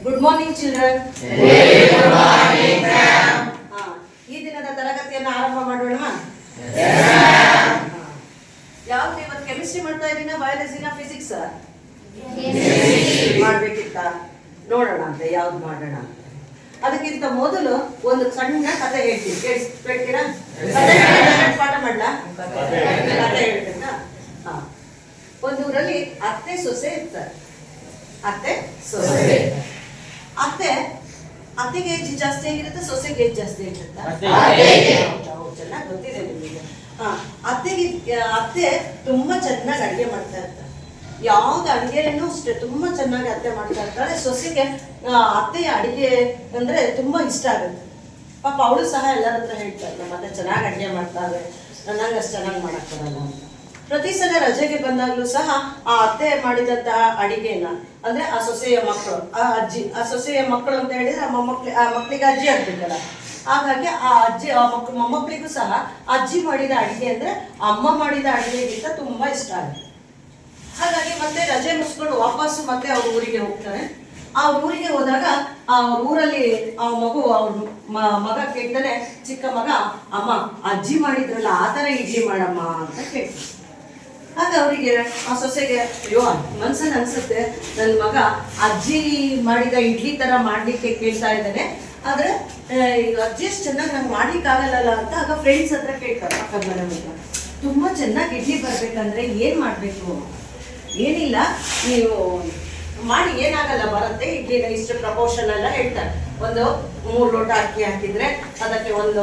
Good morning children. Good morning, ma'am. ಈ ದಿನದ ತರಗತಿಯನ್ನು ಆರಂಭ ಮಾಡೋಣ. ಯಾವ್ದು ಇವತ್ತು ಕೆಮಿಸ್ಟ್ರಿ ಮಾಡ್ತಾ ಇದ್ದೀನ, ಬಯಾಲಜಿನ, ಫಿಸಿಕ್ಸ್ ಮಾಡ್ಬೇಕಿತ್ತ? ನೋಡೋಣ ಅಂತ ಯಾವ್ದು ಮಾಡೋಣ. ಅದಕ್ಕಿಂತ ಮೊದಲು ಒಂದು ಸಣ್ಣ ಕಥೆ ಹೇಳ್ತೀನಿ, ಕೇಳ್ತೀರಾ? ಪಾಠ ಮಾಡ್ಲಾ? ಕಥೆ ಹೇಳ್ತೀರಾ? ಒಂದು ಊರಲ್ಲಿ ಅತ್ತೆ ಸೊಸೆ ಇರ್ತಾರೆ. ಅತ್ತೆ ಸೊಸೆ. ಅತ್ತೆಗೆ ಏಜ್ ಜಾಸ್ತಿ ಆಗಿರುತ್ತೆ, ಸೊಸೆಗೆ ಏಜ್ ಜಾಸ್ತಿ ಆಗಿರುತ್ತೆ. ಚೆನ್ನಾಗಿ ಗೊತ್ತಿದೆ ನಿಮಗೆ. ಅತ್ತೆ ತುಂಬಾ ಚೆನ್ನಾಗಿ ಅಡುಗೆ ಮಾಡ್ತಾ ಇರ್ತಾರೆ. ಯಾವ್ದು ಅಡುಗೆನೂ ಅಷ್ಟೇ ತುಂಬಾ ಚೆನ್ನಾಗಿ ಅತ್ತೆ ಮಾಡ್ತಾ ಇರ್ತಾಳೆ. ಸೊಸೆಗೆ ಅತ್ತೆಯ ಅಡುಗೆ ಅಂದ್ರೆ ತುಂಬಾ ಇಷ್ಟ ಆಗುತ್ತೆ. ಪಾಪ ಅವಳು ಸಹ ಎಲ್ಲರ ಹತ್ರ ಹೇಳ್ತಾರೆ, ನಮ್ಮ ಅತ್ತೆ ಚೆನ್ನಾಗಿ ಅಡುಗೆ ಮಾಡ್ತಾರೆ, ನಂಗೆ ಅಷ್ಟು ಚೆನ್ನಾಗಿ ಮಾಡಕ್ ಬರಲ್ಲ ಅಂತ. ಪ್ರತಿ ಸಲ ರಜೆಗೆ ಬಂದಾಗ್ಲೂ ಸಹ ಆ ಅತ್ತೆ ಮಾಡಿದಂತಹ ಅಡಿಗೆನ, ಅಂದ್ರೆ ಆ ಸೊಸೆಯ ಮಕ್ಕಳು, ಆ ಸೊಸೆಯ ಮಕ್ಕಳು ಅಂತ ಹೇಳಿದ್ರೆ ಆ ಮಕ್ಕಳಿಗೆ ಅಜ್ಜಿ ಆಗ್ಬೇಕಲ್ಲ, ಹಾಗಾಗಿ ಆ ಅಜ್ಜಿ ಮೊಮ್ಮಕ್ಕಳಿಗೂ ಸಹ ಅಜ್ಜಿ ಮಾಡಿದ ಅಡಿಗೆ ಅಂದ್ರೆ ಅಮ್ಮ ಮಾಡಿದ ಅಡಿಗೆಗಿಂತ ತುಂಬಾ ಇಷ್ಟ ಆಗುತ್ತೆ. ಹಾಗಾಗಿ ಮತ್ತೆ ರಜೆ ಮುಗಿಸ್ಕೊಂಡು ವಾಪಸ್ಸು ಮತ್ತೆ ಅವ್ರ ಊರಿಗೆ ಹೋಗ್ತಾರೆ. ಅವ್ರ ಊರಿಗೆ ಹೋದಾಗ ಅವ್ರ ಊರಲ್ಲಿ ಆ ಮಗು, ಅವ್ರ ಮಗ ಕೇಳ್ತಾನೆ, ಚಿಕ್ಕ ಮಗ, ಅಮ್ಮ ಅಜ್ಜಿ ಮಾಡಿದ್ರಲ್ಲ ಆ ಥರ ಇಡ್ಲಿ ಮಾಡಮ್ಮ ಅಂತ ಕೇಳ್ತಾರೆ. ಆಗ ಅವರಿಗೆ, ಆ ಸೊಸೆಗೆ, ಅಯ್ಯೋ ಮನ್ಸಲ್ಲಿ ಅನ್ಸುತ್ತೆ, ನನ್ನ ಮಗ ಅಜ್ಜಿ ಮಾಡಿದ ಇಡ್ಲಿ ತರ ಮಾಡ್ಲಿಕ್ಕೆ ಕೇಳ್ತಾ ಇದ್ದಾನೆ, ಆದ್ರೆ ಈಗ ಅಜ್ಜಿ ಅಷ್ಟು ಚೆನ್ನಾಗಿ ನಂಗೆ ಮಾಡ್ಲಿಕ್ಕೆ ಆಗಲ್ಲ ಅಂತ. ಆಗ ಫ್ರೆಂಡ್ಸ್ ಹತ್ರ ಕೇಳ್ತಾರೆ, ಪಕ್ಕದ ಮನೆ ಹತ್ರ, ತುಂಬಾ ಚೆನ್ನಾಗಿ ಇಡ್ಲಿ ಬರ್ಬೇಕಂದ್ರೆ ಏನ್ ಮಾಡ್ಬೇಕು? ಏನಿಲ್ಲ, ನೀವು ಮಾಡಿ, ಏನಾಗಲ್ಲ, ಬರುತ್ತೆ ಇಡ್ಲಿನ ಇಷ್ಟು ಪ್ರಪೋರ್ಷನ್ ಎಲ್ಲ ಹೇಳ್ತಾರೆ. ಒಂದು 3 ಲೋಟ ಅಕ್ಕಿ ಹಾಕಿದ್ರೆ ಅದಕ್ಕೆ ಒಂದು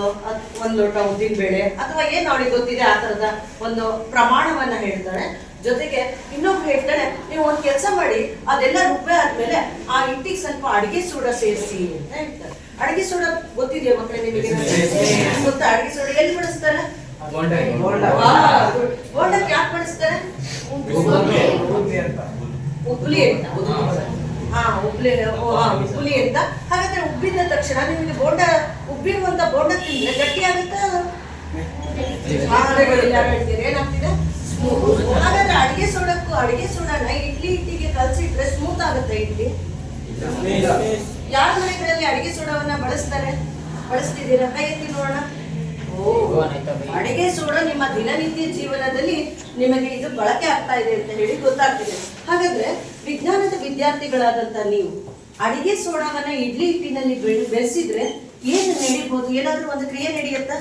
ಲೋಟ ಉದ್ದಿನ ಬೇಳೆ ಅಥವಾ ಏನು ಅವಳಿಗೆ ಗೊತ್ತಿದೆ ಆ ಥರದ ಒಂದು ಪ್ರಮಾಣವನ್ನ ಹೇಳ್ತಾಳೆ. ಜೊತೆಗೆ ಇನ್ನೊಬ್ರು ಹೇಳ್ತಾಳೆ, ನೀವು ಒಂದು ಕೆಲಸ ಮಾಡಿ, ಅದೆಲ್ಲ ರುಬ್ಬೆ ಆದ್ಮೇಲೆ ಆ ಹಿಟ್ಟಿಗೆ ಸ್ವಲ್ಪ ಅಡಿಗೆ ಸೋಡಾ ಸೇರಿಸಿ ಅಂತ ಹೇಳ್ತಾರೆ. ಅಡಿಗೆ ಸೋಡಾ ಗೊತ್ತಿದೆಯಾ ಮಕ್ಕಳೇ ನಿಮಗೆ? ಗೊತ್ತಾ? ಅಡಿಗೆ ಸೋಡಾ ಎಲ್ಲಿ ಬಳಸ್ತಾರೆ? ಬೋಂಡಕ್ಕೆ ಯಾಕೆ ಬಳಸ್ತಾರೆ? ಉಬ್ಲಿ ಅಂತ. ಉಬ್ಲಿ ಅಂತ. ಹಾಗಾದ್ರೆ ಉಬ್ಬಿದ ತಕ್ಷಣ ನಿಮಗೆ ಉಬ್ಬಿರುವಂತ ಬೋಂಡ ತಿಂದ್ರೆ ಗಟ್ಟಿ ಆಗುತ್ತಾ? ಏನಾಗ್ತಿದೆ? ಹಾಗಾದ್ರೆ ಅಡಿಗೆ ಸೋಡಾನ ಇಡ್ಲಿ ಹಿಟ್ಟಿಗೆ ಕಲಸಿಟ್ರೆ ಸ್ಮೂತ್ ಆಗುತ್ತೆ ಇಡ್ಲಿ. ಯಾರ ಮನೆಗಳಲ್ಲಿ ಅಡಿಗೆ ಸೋಡಾವನ್ನ ಬಳಸ್ತಿದ್ದೀರಾ? ಕೈ ಎತ್ತಿ ನೋಡೋಣ. ಅಡಿಗೆ ಸೋಡಾ ನಿಮ್ಮ ದಿನನಿತ್ಯ ಜೀವನದಲ್ಲಿ ನಿಮಗೆ ಇದು ಬಳಕೆ ಆಗ್ತಾ ಇದೆ ಅಂತ ಹೇಳಿ ಗೊತ್ತಾಗ್ತಿದೆ. ಹಾಗಾದ್ರೆ ವಿಜ್ಞಾನದ ವಿದ್ಯಾರ್ಥಿಗಳಾದಂತ ನೀವು ಅಡಿಗೆ ಸೋಡಾವನ್ನ ಇಡ್ಲಿ ಹಿಟ್ಟಿನಲ್ಲಿ ಬೆರೆಸಿದ್ರೆ ಏನು ನಡೀಬಹುದು? ಏನಾದ್ರೂ ಒಂದು ಕ್ರಿಯೆ ನಡೆಯುತ್ತಾ?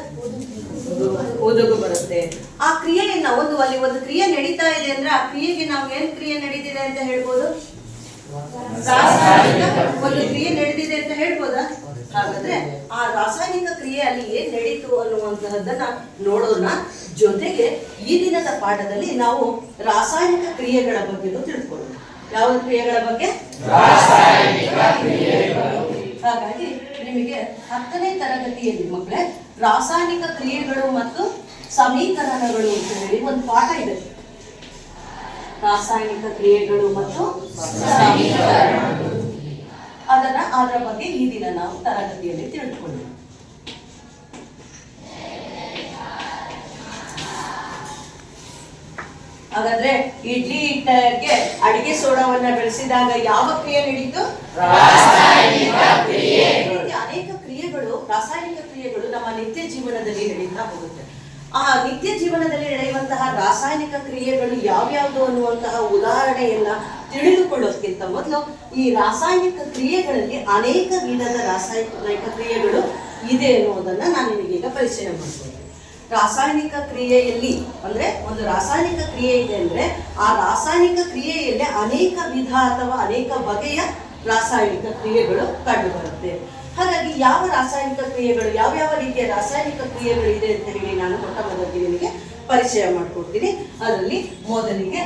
ಓದೋಗು ಬರುತ್ತೆ. ಆ ಕ್ರಿಯೆಯನ್ನ ಅಲ್ಲಿ ಒಂದು ಕ್ರಿಯೆ ನಡೀತಾ ಇದೆ ಅಂದ್ರೆ ಆ ಕ್ರಿಯೆಗೆ ನಾವು ಏನ್ ಕ್ರಿಯೆ ನಡೀತಿದೆ ಅಂತ ಹೇಳ್ಬೋದು? ಒಂದು ಕ್ರಿಯೆ ನಡೆದಿದೆ ಅಂತ ಹೇಳ್ಬೋದಾ? ಹಾಗಾದ್ರೆ ಆ ರಾಸಾಯನಿಕ ಕ್ರಿಯೆ ಅಲ್ಲಿ ಏನ್ ನಡೀತು ಅನ್ನುವಂತಹದ್ದನ್ನ ನೋಡೋಣ. ಜೊತೆಗೆ ಈ ದಿನದ ಪಾಠದಲ್ಲಿ ನಾವು ರಾಸಾಯನಿಕ ಕ್ರಿಯೆಗಳ ಬಗ್ಗೆನೂ ತಿಳ್ಕೊಳ್ಳೋಣ. ಯಾವ ಕ್ರಿಯೆಗಳ ಬಗ್ಗೆ? ಹಾಗಾಗಿ ನಿಮಗೆ 10ನೇ ತರಗತಿಯಲ್ಲಿ ಮಕ್ಕಳೇ ರಾಸಾಯನಿಕ ಕ್ರಿಯೆಗಳು ಮತ್ತು ಸಮೀಕರಣಗಳು ಅಂತ ಹೇಳಿ ಒಂದು ಪಾಠ ಇದೆ. ರಾಸಾಯನಿಕ ಕ್ರಿಯೆಗಳು ಮತ್ತು ಸಮೀಕರಣಗಳು, ಅದರ ಬಗ್ಗೆ ಈ ದಿನ ನಾವು ತರಗತಿಯಲ್ಲಿ ತಿಳ್ಕೊಳ್ಳೋಣ. ಹಾಗಾದ್ರೆ ಇಡ್ಲಿ ಹಿಟ್ಟಿಗೆ ಅಡಿಗೆ ಸೋಡಾವನ್ನ ಬೆಳೆಸಿದಾಗ ಯಾವ ಕ್ರಿಯೆ ನಡೀತು? ರಾಸಾಯನಿಕ ಕ್ರಿಯೆ. ಅನೇಕ ಕ್ರಿಯೆಗಳು, ರಾಸಾಯನಿಕ ಕ್ರಿಯೆಗಳು ನಮ್ಮ ನಿತ್ಯ ಜೀವನದಲ್ಲಿ ನಡೀತಾ ಹೋಗುತ್ತೆ. ಆ ನಿತ್ಯ ಜೀವನದಲ್ಲಿ ನಡೆಯುವಂತಹ ರಾಸಾಯನಿಕ ಕ್ರಿಯೆಗಳು ಯಾವ್ಯಾವುದು ಅನ್ನುವಂತಹ ಉದಾಹರಣೆಯನ್ನ ತಿಳಿದುಕೊಳ್ಳೋದಕ್ಕಿಂತ ಮೊದಲು ಈ ರಾಸಾಯನಿಕ ಕ್ರಿಯೆಗಳಲ್ಲಿ ಅನೇಕ ವಿಧದ ರಾಸಾಯನಿಕ ಕ್ರಿಯೆಗಳು ಇದೆ ಅನ್ನುವುದನ್ನ ನಾನು ನಿಮಗೀಗ ಪರಿಚಯ ಮಾಡ್ತೀನಿ. ರಾಸಾಯನಿಕ ಕ್ರಿಯೆಯಲ್ಲಿ ಅಂದ್ರೆ ಒಂದು ರಾಸಾಯನಿಕ ಕ್ರಿಯೆ ಇದೆ ಅಂದ್ರೆ ಆ ರಾಸಾಯನಿಕ ಕ್ರಿಯೆಯಲ್ಲಿ ಅನೇಕ ವಿಧ ಅಥವಾ ಅನೇಕ ಬಗೆಯ ರಾಸಾಯನಿಕ ಕ್ರಿಯೆಗಳು ಕಂಡು ಬರುತ್ತೆ. ಹಾಗಾಗಿ ಯಾವ ರಾಸಾಯನಿಕ ಕ್ರಿಯೆಗಳು, ಯಾವ್ಯಾವ ರೀತಿಯ ರಾಸಾಯನಿಕ ಕ್ರಿಯೆಗಳು ಇದೆ ಅಂತ ಹೇಳಿ ನಾನು ಮೊದಲಿಗೆ ನಿಮಗೆ ಪರಿಚಯ ಮಾಡಿಕೊಡ್ತೀನಿ. ಅದರಲ್ಲಿ ಮೊದಲಿಗೆ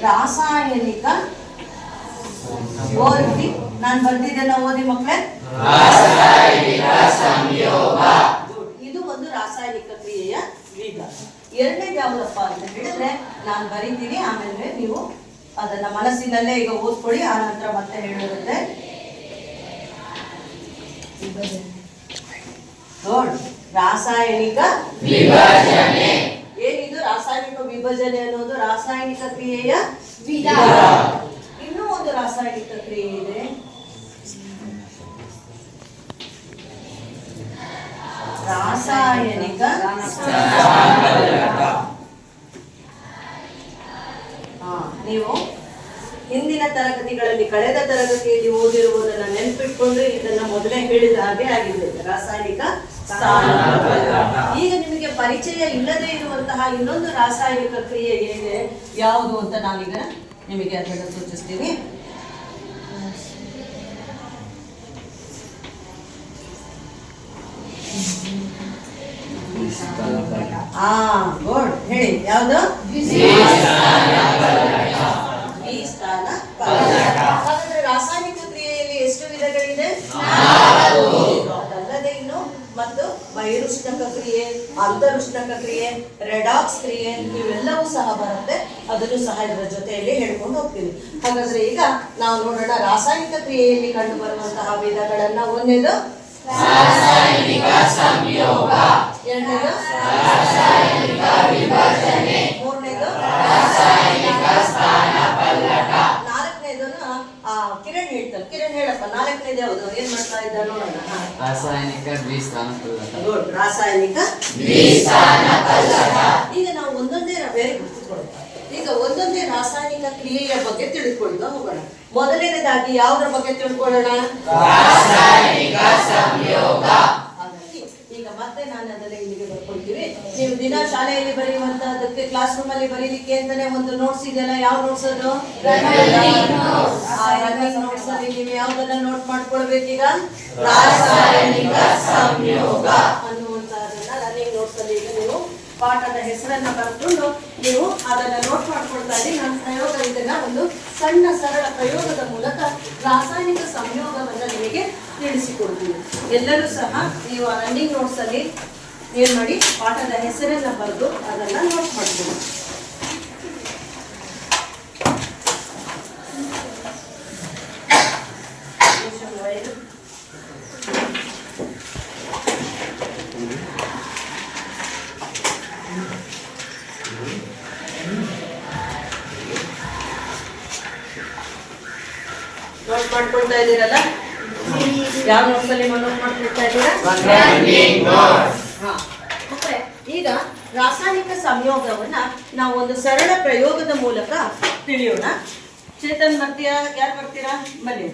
ರಾಸಾಯನಿಕ ಓದಿ, ನಾನು ಬರ್ತಿದ್ದೇನೆ ಓದಿ ಮಕ್ಕಳೇ. ಇದು ಒಂದು ರಾಸಾಯನಿಕ ಕ್ರಿಯೆಯ ವಿಧ. ಎರಡನೇದು ಯಾವ್ದಪ್ಪ ಅಂತ ಹೇಳಿದ್ರೆ ನಾನು ಬರೀತೀನಿ, ಆಮೇಲೆ ನೀವು ಅದನ್ನ ಮನಸ್ಸಿನಲ್ಲೇ ಈಗ ಓದ್ಕೊಳ್ಳಿ, ಆ ನಂತರ ಮತ್ತೆ ಹೇಳುತ್ತೆ. ನೋಡಿ, ರಾಸಾಯನಿಕ ವಿಭಜನೆ. ಏನಿದು ರಾಸಾಯನಿಕ ವಿಭಜನೆ ಅನ್ನೋದು ರಾಸಾಯನಿಕ ಕ್ರಿಯೆಯ ವಿಧ. ಇನ್ನೂ ಒಂದು ರಾಸಾಯನಿಕ ಕ್ರಿಯೆ ಇದೆ, ರಾಸಾಯನಿಕ ನೀವು ಹಿಂದಿನ ತರಗತಿಗಳಲ್ಲಿ ಕಳೆದ ತರಗತಿಯಲ್ಲಿ ಓದಿರುವುದನ್ನ ನೆನಪಿಟ್ಕೊಂಡ್ರೆ ಇದನ್ನ ಮೊದಲೇ ಹೇಳಿದ ಹಾಗೆ ಆಗಿದೆ, ರಾಸಾಯನಿಕ ಸ್ಥಾನಪಲ್ಲಟ. ಈಗ ನಿಮಗೆ ಪರಿಚಯ ಇಲ್ಲದೆ ಇರುವಂತಹ ಇನ್ನೊಂದು ರಾಸಾಯನಿಕ ಕ್ರಿಯೆ ಏನಿದೆ ಯಾವುದು ಅಂತ ನಾನೀಗ ನಿಮಗೆ ಅದನ್ನು ಸೂಚಿಸ್ತೀನಿ. ಗುಡ್, ಹೇಳಿ ಯಾವುದು? ಹಾಗಾದ್ರೆ ರಾಸಾಯನಿಕ ಕ್ರಿಯೆಯಲ್ಲಿ ಎಷ್ಟು ವಿಧಗಳಿದೆ? ಅದಲ್ಲದೆ ಇನ್ನು ಮತ್ತು ಬಹಿರುಷ್ಣಕ ಕ್ರಿಯೆ, ಅಂತರುಷ್ಣಕ ಕ್ರಿಯೆ, ರೆಡಾಕ್ಸ್ ಕ್ರಿಯೆ ಇವೆಲ್ಲವೂ ಸಹ ಬರುತ್ತೆ. ಅದನ್ನು ಸಹ ಇದರ ಜೊತೆಯಲ್ಲಿ ಹೇಳ್ಕೊಂಡು ಹೋಗ್ತೀವಿ. ಹಾಗಾದ್ರೆ ಈಗ ನಾವು ನೋಡೋಣ ರಾಸಾಯನಿಕ ಕ್ರಿಯೆಯಲ್ಲಿ ಕಂಡು ಬರುವಂತಹ ವಿಧಗಳನ್ನ. ಒಂದೇದು ರಾಸಾಯನಿಕ ಸಂಯೋಗ, ಎರಡನೇದು ರಾಸಾಯನಿಕ ವಿಭಜನೆ, ಮೂರನೇದು ರಾಸಾಯನಿಕ ಸ್ಥಾನಪಲ್ಲಟ, ನಾಲ್ಕನೇದನ್ನ ಕಿರಣ್ ಹೇಳ್ತಾರೆ. ಕಿರಣ್ ಹೇಳಪ್ಪ, ನಾಲ್ಕನೇದು ಯಾವುದು? ಏನ್ ಮಾಡ್ತಾ ಇದ್ದ ನೋಡೋಣ. ರಾಸಾಯನಿಕ ದ್ವಿಸ್ಥಾನಪಲ್ಲಟ. ಗುಡ್, ರಾಸಾಯನಿಕ ದ್ವಿಸ್ಥಾನಪಲ್ಲಟ. ಈಗ ನಾವು ಒಂದೊಂದೇ ಈಗ ಒಂದೊಂದೇ ರಾಸಾಯನಿಕ ಕ್ರಿಯೆಯ ಬಗ್ಗೆ ತಿಳಿದುಕೊಳ್ಳುತ್ತಾ ಹೋಗೋಣ. ಮೊದಲನೇದಾಗಿ ಯಾವುದರ ಬಗ್ಗೆ ತಿಳ್ಕೊಳ್ಳೋಣ? ರಾಸಾಯನಿಕ ಸಂಯೋಗ. ಹಾಗಾಗಿ ಈಗ ಮತ್ತೆ ನಾನು ಅದನ್ನ ಇಲ್ಲಿಗೆ ಬರ್ಕೊಳ್ತೀವಿ. ನೀವು ದಿನ ಶಾಲೆಯಲ್ಲಿ ಬರೆಯುವಂತಹದಕ್ಕೆ ಕ್ಲಾಸ್ ರೂಮ್ ಅಲ್ಲಿ ಬರೀಲಿಕ್ಕೆ ಅಂತಾನೆ ಒಂದು ನೋಟ್ಸ್ ಇದೆಯಲ್ಲ, ಯಾವ ನೋಟ್ಸ್ ಅದು? ರನ್ನಿಂಗ್ ನೋಟ್ಸ್ ಅಲ್ಲಿ ನೀವು ಯಾವ್ದನ್ನ ನೋಟ್ ಮಾಡ್ಕೊಳ್ಬೇಕೀಗ? ರಾಸಾಯನಿಕ ಸಂಯೋಗ ಅನ್ನುವಂತಹದನ್ನ ರನ್ನಿಂಗ್ ನೋಟ್ಸ್ ಅಲ್ಲಿ ಈಗ ನೀವು ಪಾಠದ ಹೆಸರನ್ನ ಬರ್ಕೊಂಡು ನೀವು ಅದನ್ನ ನೋಟ್ ಮಾಡ್ಕೊಳ್ತಾ ಇದ್ದೀವಿ. ನನ್ನ ಪ್ರಯೋಗ ಇದನ್ನ ಒಂದು ಸಣ್ಣ ಸರಳ ಪ್ರಯೋಗದ ಮೂಲಕ ರಾಸಾಯನಿಕ ಸಂಯೋಗವನ್ನ ನಿಮಗೆ ತಿಳಿಸಿಕೊಡ್ತೀವಿ. ಎಲ್ಲರೂ ಸಹ ನೀವು ಆ ರನ್ನಿಂಗ್ ನೋಟ್ಸ್ ಅಲ್ಲಿ ಏನ್ ಮಾಡಿ ಪಾಠದ ಹೆಸರನ್ನ ಬರೆದು ಅದನ್ನ ನೋಟ್ ಮಾಡ್ತೀವಿ. ನೋಟ್ ಮಾಡ್ಕೊಳ್ತಾ ಇದ್ದೀರಲ್ಲ? ಯಾವ ನೋಟ್ಸ್ ಅಲ್ಲಿ ನೋಟ್ ಮಾಡ್ಕೊಳ್ತಾ ಇದ್ದೀರಾ? ಈಗ ರಾಸಾಯನಿಕ ಸಂಯೋಗವನ್ನ ನಾವು ಒಂದು ಸರಳ ಪ್ರಯೋಗದ ಮೂಲಕ ತಿಳಿಯೋಣ. ಚೇತನ್ ಬರ್ತೀರಾ? ಯಾರು ಬರ್ತೀರಾ? ಬನ್ನಿ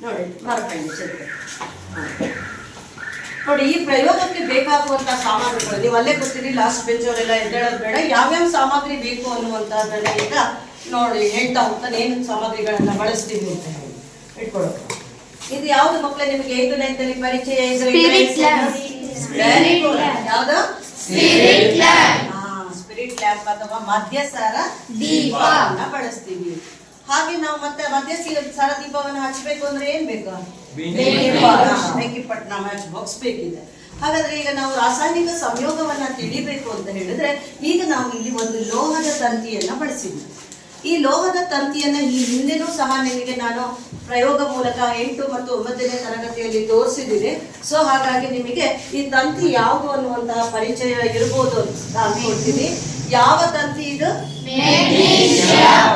ನೋಡಿ, ಮಾರ್ಕಂಡಿ ಚೇತನ್. ನೋಡಿ, ಈ ಪ್ರಯೋಗಕ್ಕೆ ಬೇಕಾಗುವಂತಹ ಸಾಮಗ್ರಿಗಳು ನೀವು ಅಲ್ಲೇ ಗೊತ್ತಿರಿ. ಲಾಸ್ಟ್ ಬೆಂಚ್ ಅವರೆಲ್ಲ ಎದ್ದೇಳೋದು ಬೇಡ. ಯಾವ್ಯಾವ ಸಾಮಗ್ರಿ ಬೇಕು ಅನ್ನುವಂತಹದ್ದನ್ನ ಈಗ ನೋಡಿ ಹೇಳ್ತಾ ಹೋಗ್ತಾನೆ. ಏನು ಸಾಮಗ್ರಿಗಳನ್ನ ಬಳಸ್ತೀವಿ ಅಂತ ಹೇಳಿ ಇಟ್ಕೊಳ್ಳೋದು. ಇದು ಯಾವ್ದು ಮಕ್ಕಳೇ ನಿಮಗೆ 5ನೇ ಪರಿಚಯ ಇದ್ರೆ? ಯಾವ್ದು? ಸ್ಪಿರಿಟ್ ಲ್ಯಾಂಪ್ ಅಥವಾ ಮಧ್ಯಸಾರ ದೀಪವನ್ನ ಬಳಸ್ತೀವಿ. ಹಾಗೆ ನಾವು ಮತ್ತೆ ಮಧ್ಯಸಾರ ದೀಪವನ್ನು ಹಚ್ಚಬೇಕು ಅಂದ್ರೆ ಏನ್ ಬೇಕು? ಬೆಂಕಿಪಟ್ಟಣ ಮ್ಯಾಚ್ ಬಾಕ್ಸ್ ಬೇಕಿದೆ. ಹಾಗಾದ್ರೆ ಈಗ ನಾವು ರಾಸಾಯನಿಕ ಸಂಯೋಗವನ್ನ ತಿಳಿಬೇಕು ಅಂತ ಹೇಳಿದ್ರೆ ಈಗ ನಾವು ಇಲ್ಲಿ ಒಂದು ಲೋಹದ ತಂತಿಯನ್ನ ಬಳಸಿದ್ವಿ. ಈ ಲೋಹದ ತಂತಿಯನ್ನ ಈ ಹಿಂದೆನೂ ಸಹ ನಿಮಗೆ ನಾನು ಪ್ರಯೋಗ ಮೂಲಕ 8 ಮತ್ತು 9ನೇ ತರಗತಿಯಲ್ಲಿ ತೋರಿಸಿದ್ದೀನಿ. ಸೊ ಹಾಗಾಗಿ ನಿಮಗೆ ಈ ತಂತಿ ಯಾವುದು ಅನ್ನುವಂತಹ ಪರಿಚಯ ಇರಬಹುದು ಅಂತ ಅನ್ಕೊಳ್ತೀನಿ. ಯಾವ ತಂತಿ ಇದು? ಮೆಗ್ನೀಷಿಯಂ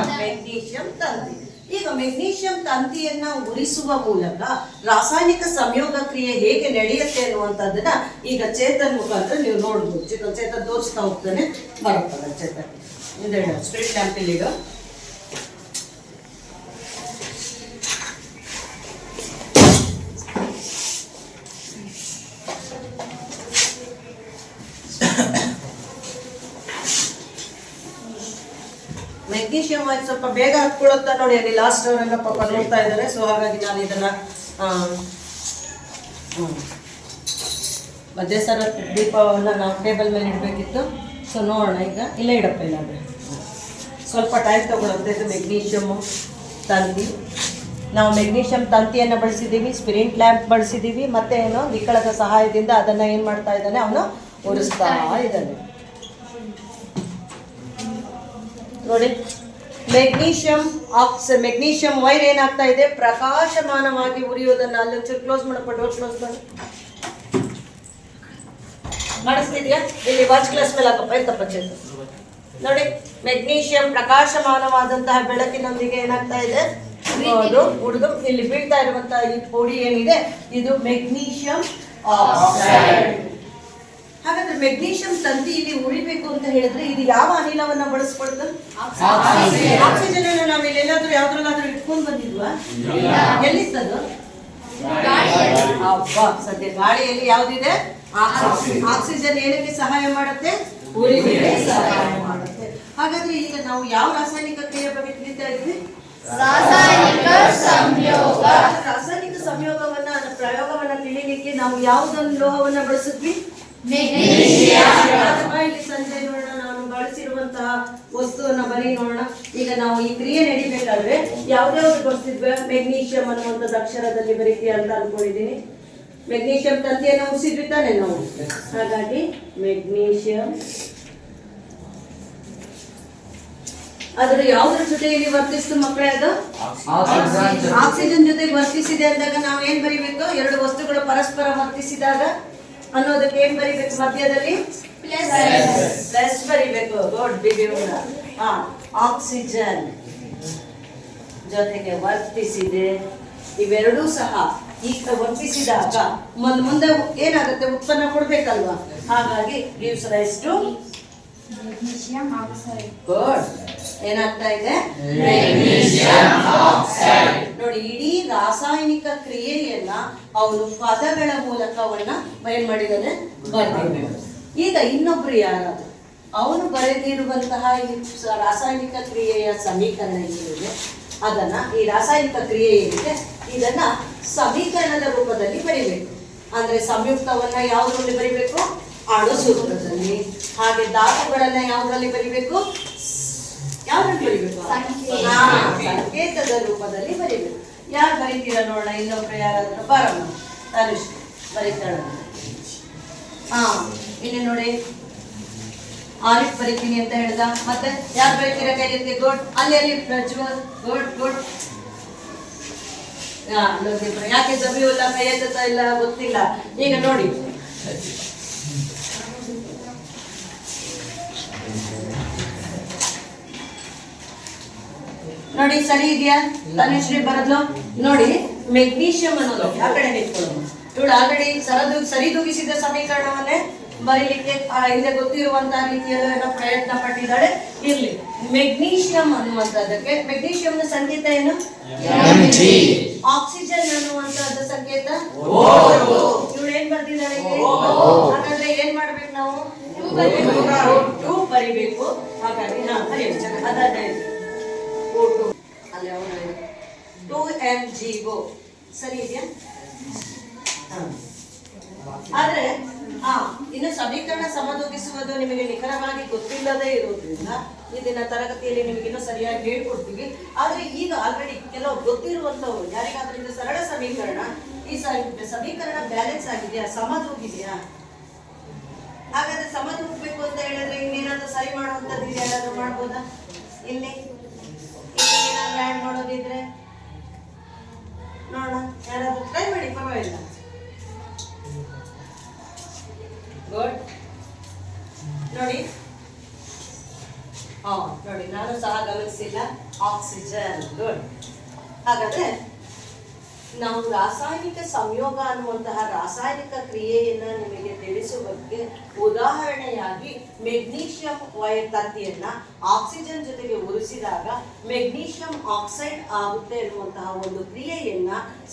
ತಂತಿ. ಈಗ ಮೆಗ್ನೀಷಿಯಂ ತಂತಿಯನ್ನ ಉರಿಸುವ ಮೂಲಕ ರಾಸಾಯನಿಕ ಸಂಯೋಗ ಕ್ರಿಯೆ ಹೇಗೆ ನಡೆಯುತ್ತೆ ಅನ್ನುವಂಥದ್ದನ್ನ ಈಗ ಚೇತನ್ ಮುಖಾಂತರ ನೀವು ನೋಡ್ಬೋದು. ಚೇತನ್ ತೋರಿಸ್ತಾ ಹೋಗ್ತಾನೆ. ಬರುತ್ತಲ್ಲ ಚೇತನ್, ಸ್ಪಿರಿಟ್ ಲ್ಯಾಂಪ್ ಇಲ್ಲಿ ಈಗ ಮೆಗ್ನೀಷಿಯಂ ಆಯ್ತು ಸ್ವಲ್ಪ ಬೇಗ ಹತ್ಕೊಳ್ಳುತ್ತಾ ನೋಡಿ. ಅಲ್ಲಿ ಲಾಸ್ಟ್ ಅವರೆಲ್ಲ ಪಾಪ ನೋಡ್ತಾ ಇದ್ದಾರೆ. ಸೊ ಹಾಗಾಗಿ ನಾನು ಇದನ್ನ ಮಧ್ಯಸಾರ ದೀಪವನ್ನು ನಾವು ಟೇಬಲ್ ಮೇಲೆ ಇಡಬೇಕಿತ್ತು. ಸೊ ನೋಡೋಣ, ಈಗ ಇಲ್ಲೇ ಇಡಪ್ಪ. ಇಲ್ಲಾಂದರೆ ಸ್ವಲ್ಪ ಟೈಮ್ ತಗೊಳುತ್ತೆ. ಇದು ಮೆಗ್ನೀಷಿಯಮ್ಮು ತಂತಿ. ನಾವು ಮೆಗ್ನೀಷಿಯಂ ತಂತಿಯನ್ನು ಬಳಸಿದ್ದೀವಿ, ಸ್ಪಿರಿಟ್ ಲ್ಯಾಂಪ್ ಬಳಸಿದ್ದೀವಿ, ಮತ್ತೆ ಏನು ವಿಕಳದ ಸಹಾಯದಿಂದ ಅದನ್ನು ಏನು ಮಾಡ್ತಾ ಇದ್ದಾನೆ, ಅವನು ಉರಿಸ್ತಾ ಇದ್ದಾನೆ ನೋಡಿ. ಮೆಗ್ನೀಷಿಯಂ ವೈರ್ ಏನಾಗ್ತಾ ಇದೆ, ಪ್ರಕಾಶಮಾನವಾಗಿ ಉರಿಯೋದನ್ನ ಅಲ್ಲೊಂಚೂರು ಕ್ಲೋಸ್ ಮಾಡಪ್ಪ, ಡೋರ್ ಕ್ಲೋಸ್ ಮಾಡಿ. ಮಾಡಿಸ್ತಿದ್ಯಾ? ಇಲ್ಲಿ ವಾಚ್ ಕ್ಲಾಸ್ ಮೇಲೆ ಹಾಕಪ್ಪ. ಎಂತಪ್ಪ ಚೇತ ನೋಡಿ ಮೆಗ್ನೀಷಿಯಂ ಪ್ರಕಾಶಮಾನವಾದಂತಹ ಬೆಳಕಿನೊಂದಿಗೆ ಏನಾಗ್ತಾ ಇದೆ, ಅದು ಹುಡುಗ ಇಲ್ಲಿ ಬೀಳ್ತಾ ಇರುವಂತಹ ಈ ಪುಡಿ ಏನಿದೆ ಇದು ಮೆಗ್ನೀಷಿಯಂ ಆಕ್ಸೈಡ್. ಹಾಗಾದ್ರೆ ಮೆಗ್ನೀಷಿಯಂ ತಂತಿ ಇಲ್ಲಿ ಉಳಿಬೇಕು ಅಂತ ಹೇಳಿದ್ರೆ ಇದು ಯಾವ ಅನಿಲವನ್ನ ಬಳಸ್ಕೊಳ್ತು? ಆಕ್ಸಿಜನ್ ಅನ್ನು ನಾವು ಇಲ್ಲಿ ಎಲ್ಲಾದ್ರೂ ಯಾವ್ದ್ರಲ್ಲಾದ್ರೂ ಇಟ್ಕೊಂಡ್ ಬಂದಿದ್ವಾ? ಎಲ್ಲಿತ್ತದು? ಅಬ್ಬಾ, ಸದ್ಯ ಗಾಳಿಯಲ್ಲಿ ಯಾವ್ದಿದೆ? ಆಕ್ಸಿಜನ್ ಏನಕ್ಕೆ ಸಹಾಯ ಮಾಡುತ್ತೆ? ಉರಿವಿಗೆ ಸಹಾಯ ಮಾಡುತ್ತೆ. ಹಾಗಾದ್ರೆ ಈಗ ನಾವು ಯಾವ ರಾಸಾಯನಿಕ ಕ್ರಿಯೆ ಬಗ್ಗೆ ತಿಳಿತಾ ಇದ್ವಿ? ರಾಸಾಯನಿಕ ಸಂಯೋಗ. ರಾಸಾಯನಿಕ ಸಂಯೋಗವನ್ನ ಪ್ರಯೋಗವನ್ನ ತಿಳಿಲಿಕ್ಕೆ ನಾವು ಯಾವುದೊಂದು ಲೋಹವನ್ನ ಬಳಸಿದ್ವಿ? ಇಲ್ಲಿ ಸಂಜೆ ನೋಡೋಣ, ನಾನು ಬಳಸಿರುವಂತಹ ವಸ್ತುವನ್ನ ಬರೀ ನೋಡೋಣ. ಈಗ ನಾವು ಈ ಕ್ರಿಯೆ ನಡಿಬೇಕಾದ್ರೆ ಯಾವ್ದಾವ್ದು ಬಳಸಿದ್ವಿ? ಮೆಗ್ನೀಷಿಯಂ ಅನ್ನುವಂಥದ್ದು ಅಕ್ಷರದಲ್ಲಿ ಬರೀತಿ ಅಂತ ಅನ್ಕೊಂಡಿದ್ದೀನಿ. ಮೆಗ್ನೀಷಿಯಂ ತಂತಿಯನ್ನು ಉಳಿಸಿದ್ವಿ ತಾನೆ ನಾವು. ಹಾಗಾಗಿ ಮೆಗ್ನೀಷಿಯಂ ಅದ್ರ ಯಾವ್ದ್ರ ಜೊತೆಯಲ್ಲಿ ವರ್ತಿಸ್ತು ಮಕ್ಕಳೇ? ಅದು ಆಕ್ಸಿಜನ್ ಜೊತೆಗೆ ವರ್ತಿಸಿದೆ ಅಂದಾಗ ನಾವು ಏನ್ ಬರಿಬೇಕು? ಎರಡು ವಸ್ತುಗಳು ಪರಸ್ಪರ ವರ್ತಿಸಿದಾಗ ಅನ್ನೋದಕ್ಕೆ ಏನ್ ಬರಿಬೇಕು? ಮಧ್ಯದಲ್ಲಿ ಪ್ಲಸ್ ಬರಿಬೇಕು. ಆಕ್ಸಿಜನ್ ಜೊತೆಗೆ ವರ್ತಿಸಿದೆ, ಇವೆರಡೂ ಸಹ ಈಗ ವರ್ತಿಸಿದಾಗ ಮುಂದೆ ಏನಾಗುತ್ತೆ? ಉತ್ಪನ್ನ ಕೊಡ್ಬೇಕಲ್ವಾ? ಹಾಗಾಗಿ gives rise to magnesium oxide. Good. ಏನಾಗ್ತಾ ಇದೆ? Magnesium oxide. ನೋಡಿ, ಇಡೀ ರಾಸಾಯನಿಕ ಕ್ರಿಯೆಯನ್ನ ಅವನು ಪದಗಳ ಮೂಲಕ ಅವನ್ನ ಏನ್ ಮಾಡಿದಾನೆ? ಬರೆದಿದ್ದಾನೆ. ಈಗ ಇನ್ನೊಬ್ರು ಯಾರಾದ್ರು ಅವನು ಬರೆದಿರುವಂತಹ ಈ ರಾಸಾಯನಿಕ ಕ್ರಿಯೆಯ ಸಮೀಕರಣ ಏನಿದೆ ಅದನ್ನ, ಈ ರಾಸಾಯನಿಕ ಕ್ರಿಯೆ ಏನಿದೆ ಇದನ್ನ ಸಮೀಕರಣದ ರೂಪದಲ್ಲಿ ಬರಿಬೇಕು. ಅಂದ್ರೆ ಸಂಯುಕ್ತವನ್ನ ಯಾವುದ್ರಲ್ಲಿ ಬರಿಬೇಕು? ಅಣು ಸೂತ್ರದಲ್ಲಿ. ಹಾಗೆ ಧಾತುಗಳನ್ನ ಯಾವ್ದ್ರಲ್ಲಿ ಬರಿಬೇಕು? ಯಾವ್ದ್ರಲ್ಲಿ ಬರಿಬೇಕು? ಸಂಕೇತದ ರೂಪದಲ್ಲಿ ಬರಿಬೇಕು. ಯಾರು ಬರೀತೀರಾ ನೋಡೋಣ? ಇನ್ನೊಬ್ರು ಯಾರಾದ್ರೂ ಬರೋಣ. ತನುಶ್ರೀ ಬರೀತಾಳ. ಇಲ್ಲಿ ನೋಡಿ, ಆರಿಫ್ ಬರೀತೀನಿ ಅಂತ ಹೇಳ್ದ. ಮತ್ತೆ ಯಾರು ಬರೀತೀರಾ? ಕೈ ಎತ್ತಿ. ಗುಡ್. ಅಲ್ಲಿ ಪ್ರಜ್ವಲ್. ಗುಡ್. ಯಾಕೆ ಜಬಿಯುಲ್ಲ ಕೈ ಎತ್ತಾ ಇಲ್ಲ ಗೊತ್ತಿಲ್ಲ. ಈಗ ನೋಡಿ, ನೋಡಿ ಸರಿ ಇದೆಯಾ? ತನುಶ್ರೀ ಬರದ್ಲು ನೋಡಿ. ಮೆಗ್ನೀಷಿಯಂ ಅನ್ನೋದು ಆ ಕಡೆ ನಿಂತ್ಕೊಳ್ಳೋದು. ಇವಳು ಆಲ್ರೆಡಿ ಸರಿದೂಗಿಸಿದ ಸಮೀಕರಣವನ್ನೇ ಬರೀಲಿಕ್ಕೆ ಹಿಂದೆ ಗೊತ್ತಿರುವಂತಹ ರೀತಿಯಲ್ಲಿ ಪ್ರಯತ್ನ ಪಟ್ಟಿದ್ದಾಳೆ. ಇರ್ಲಿ. ಮೆಗ್ನೀಷಿಯಂ ಅನ್ನುವಂಥದ್ದಕ್ಕೆ ಮೆಗ್ನೀಷಿಯಂನ ಸಂಕೇತ ಏನು? ಆಕ್ಸಿಜನ್ ಅನ್ನುವಂಥದ್ದು ಸಂಕೇತ ಇವಳು ಏನ್ ಬರ್ದಿದ್ದಾಳೆ? ಹಾಗಾದ್ರೆ ಏನ್ ಮಾಡ್ಬೇಕು ನಾವು? 2 ಬರಿಬೇಕು. ಹಾಗಾಗಿ ಅದಾದ್ರೆ ಅಲ್ಲಿ 2MgO ಸರಿ ಇದೆಯಾ? ಆದ್ರೆ ಇನ್ನು ಸಮೀಕರಣ ಸಮದೂಗಿಸುವುದು ನಿಮಗೆ ನಿಖರವಾಗಿ ಗೊತ್ತಿಲ್ಲದೆ ಇರೋದ್ರಿಂದ ಇದನ್ನ ತರಗತಿಯಲ್ಲಿ ನಿಮಗೆ ಇನ್ನೂ ಸರಿಯಾಗಿ ಹೇಳ್ಕೊಡ್ತೀವಿ. ಆದ್ರೆ ಈಗ ಆಲ್ರೆಡಿ ಕೆಲವು ಗೊತ್ತಿರುವಂತವ್ರು ಯಾರಿಗಾದ್ರೂ ಇದು ಸರಳ ಸಮೀಕರಣ, ಈ ಸಮೀಕರಣ ಬ್ಯಾಲೆನ್ಸ್ ಆಗಿದೆಯಾ, ಸಮದೂಗಿದೆಯಾ? ಹಾಗಾದ್ರೆ ಸಮದೂಗಬೇಕು ಅಂತ ಹೇಳಿದ್ರೆ ಇನ್ನೇನಾದ್ರೂ ಸರಿ ಮಾಡುವಂತದ್ದು ಇದೆ, ಏನಾದ್ರೂ ಮಾಡ್ಬೋದಾ? ಇಲ್ಲಿ ಏನಾದ್ರೂ ಆ್ಯಡ್ ಮಾಡೋದಿದ್ರೆ ನೋಡೋಣ, ಯಾರಾದ್ರೂ ಟ್ರೈ ಮಾಡಿ, ಪರವಾಗಿಲ್ಲ. ಗುಡ್. ನೋಡಿ ನೋಡಿ, ನಾನು ಸಹ ಗಮನಿಸಿಲ್ಲ. ಆಕ್ಸಿಜನ್. ಗುಡ್. ಹಾಗಾದ್ರೆ ನಾವು ರಾಸಾಯನಿಕ ಸಂಯೋಗ ಅನ್ನುವಂತಹ ರಾಸಾಯನಿಕ ಕ್ರಿಯೆಯನ್ನ ನಿಮಗೆ ತಿಳಿಸುವುದಕ್ಕೆ ಉದಾಹರಣೆಯಾಗಿ ಮೆಗ್ನೀಷಿಯಂ ತಂತಿಯನ್ನ ಆಕ್ಸಿಜನ್ ಜೊತೆಗೆ ಉರಿಸಿದಾಗ ಮೆಗ್ನೀಷಿಯಂ ಆಕ್ಸೈಡ್ ಆಗುತ್ತೆ ಎನ್ನುವಂತಹ ಒಂದು ಕ್ರಿಯೆಯನ್ನ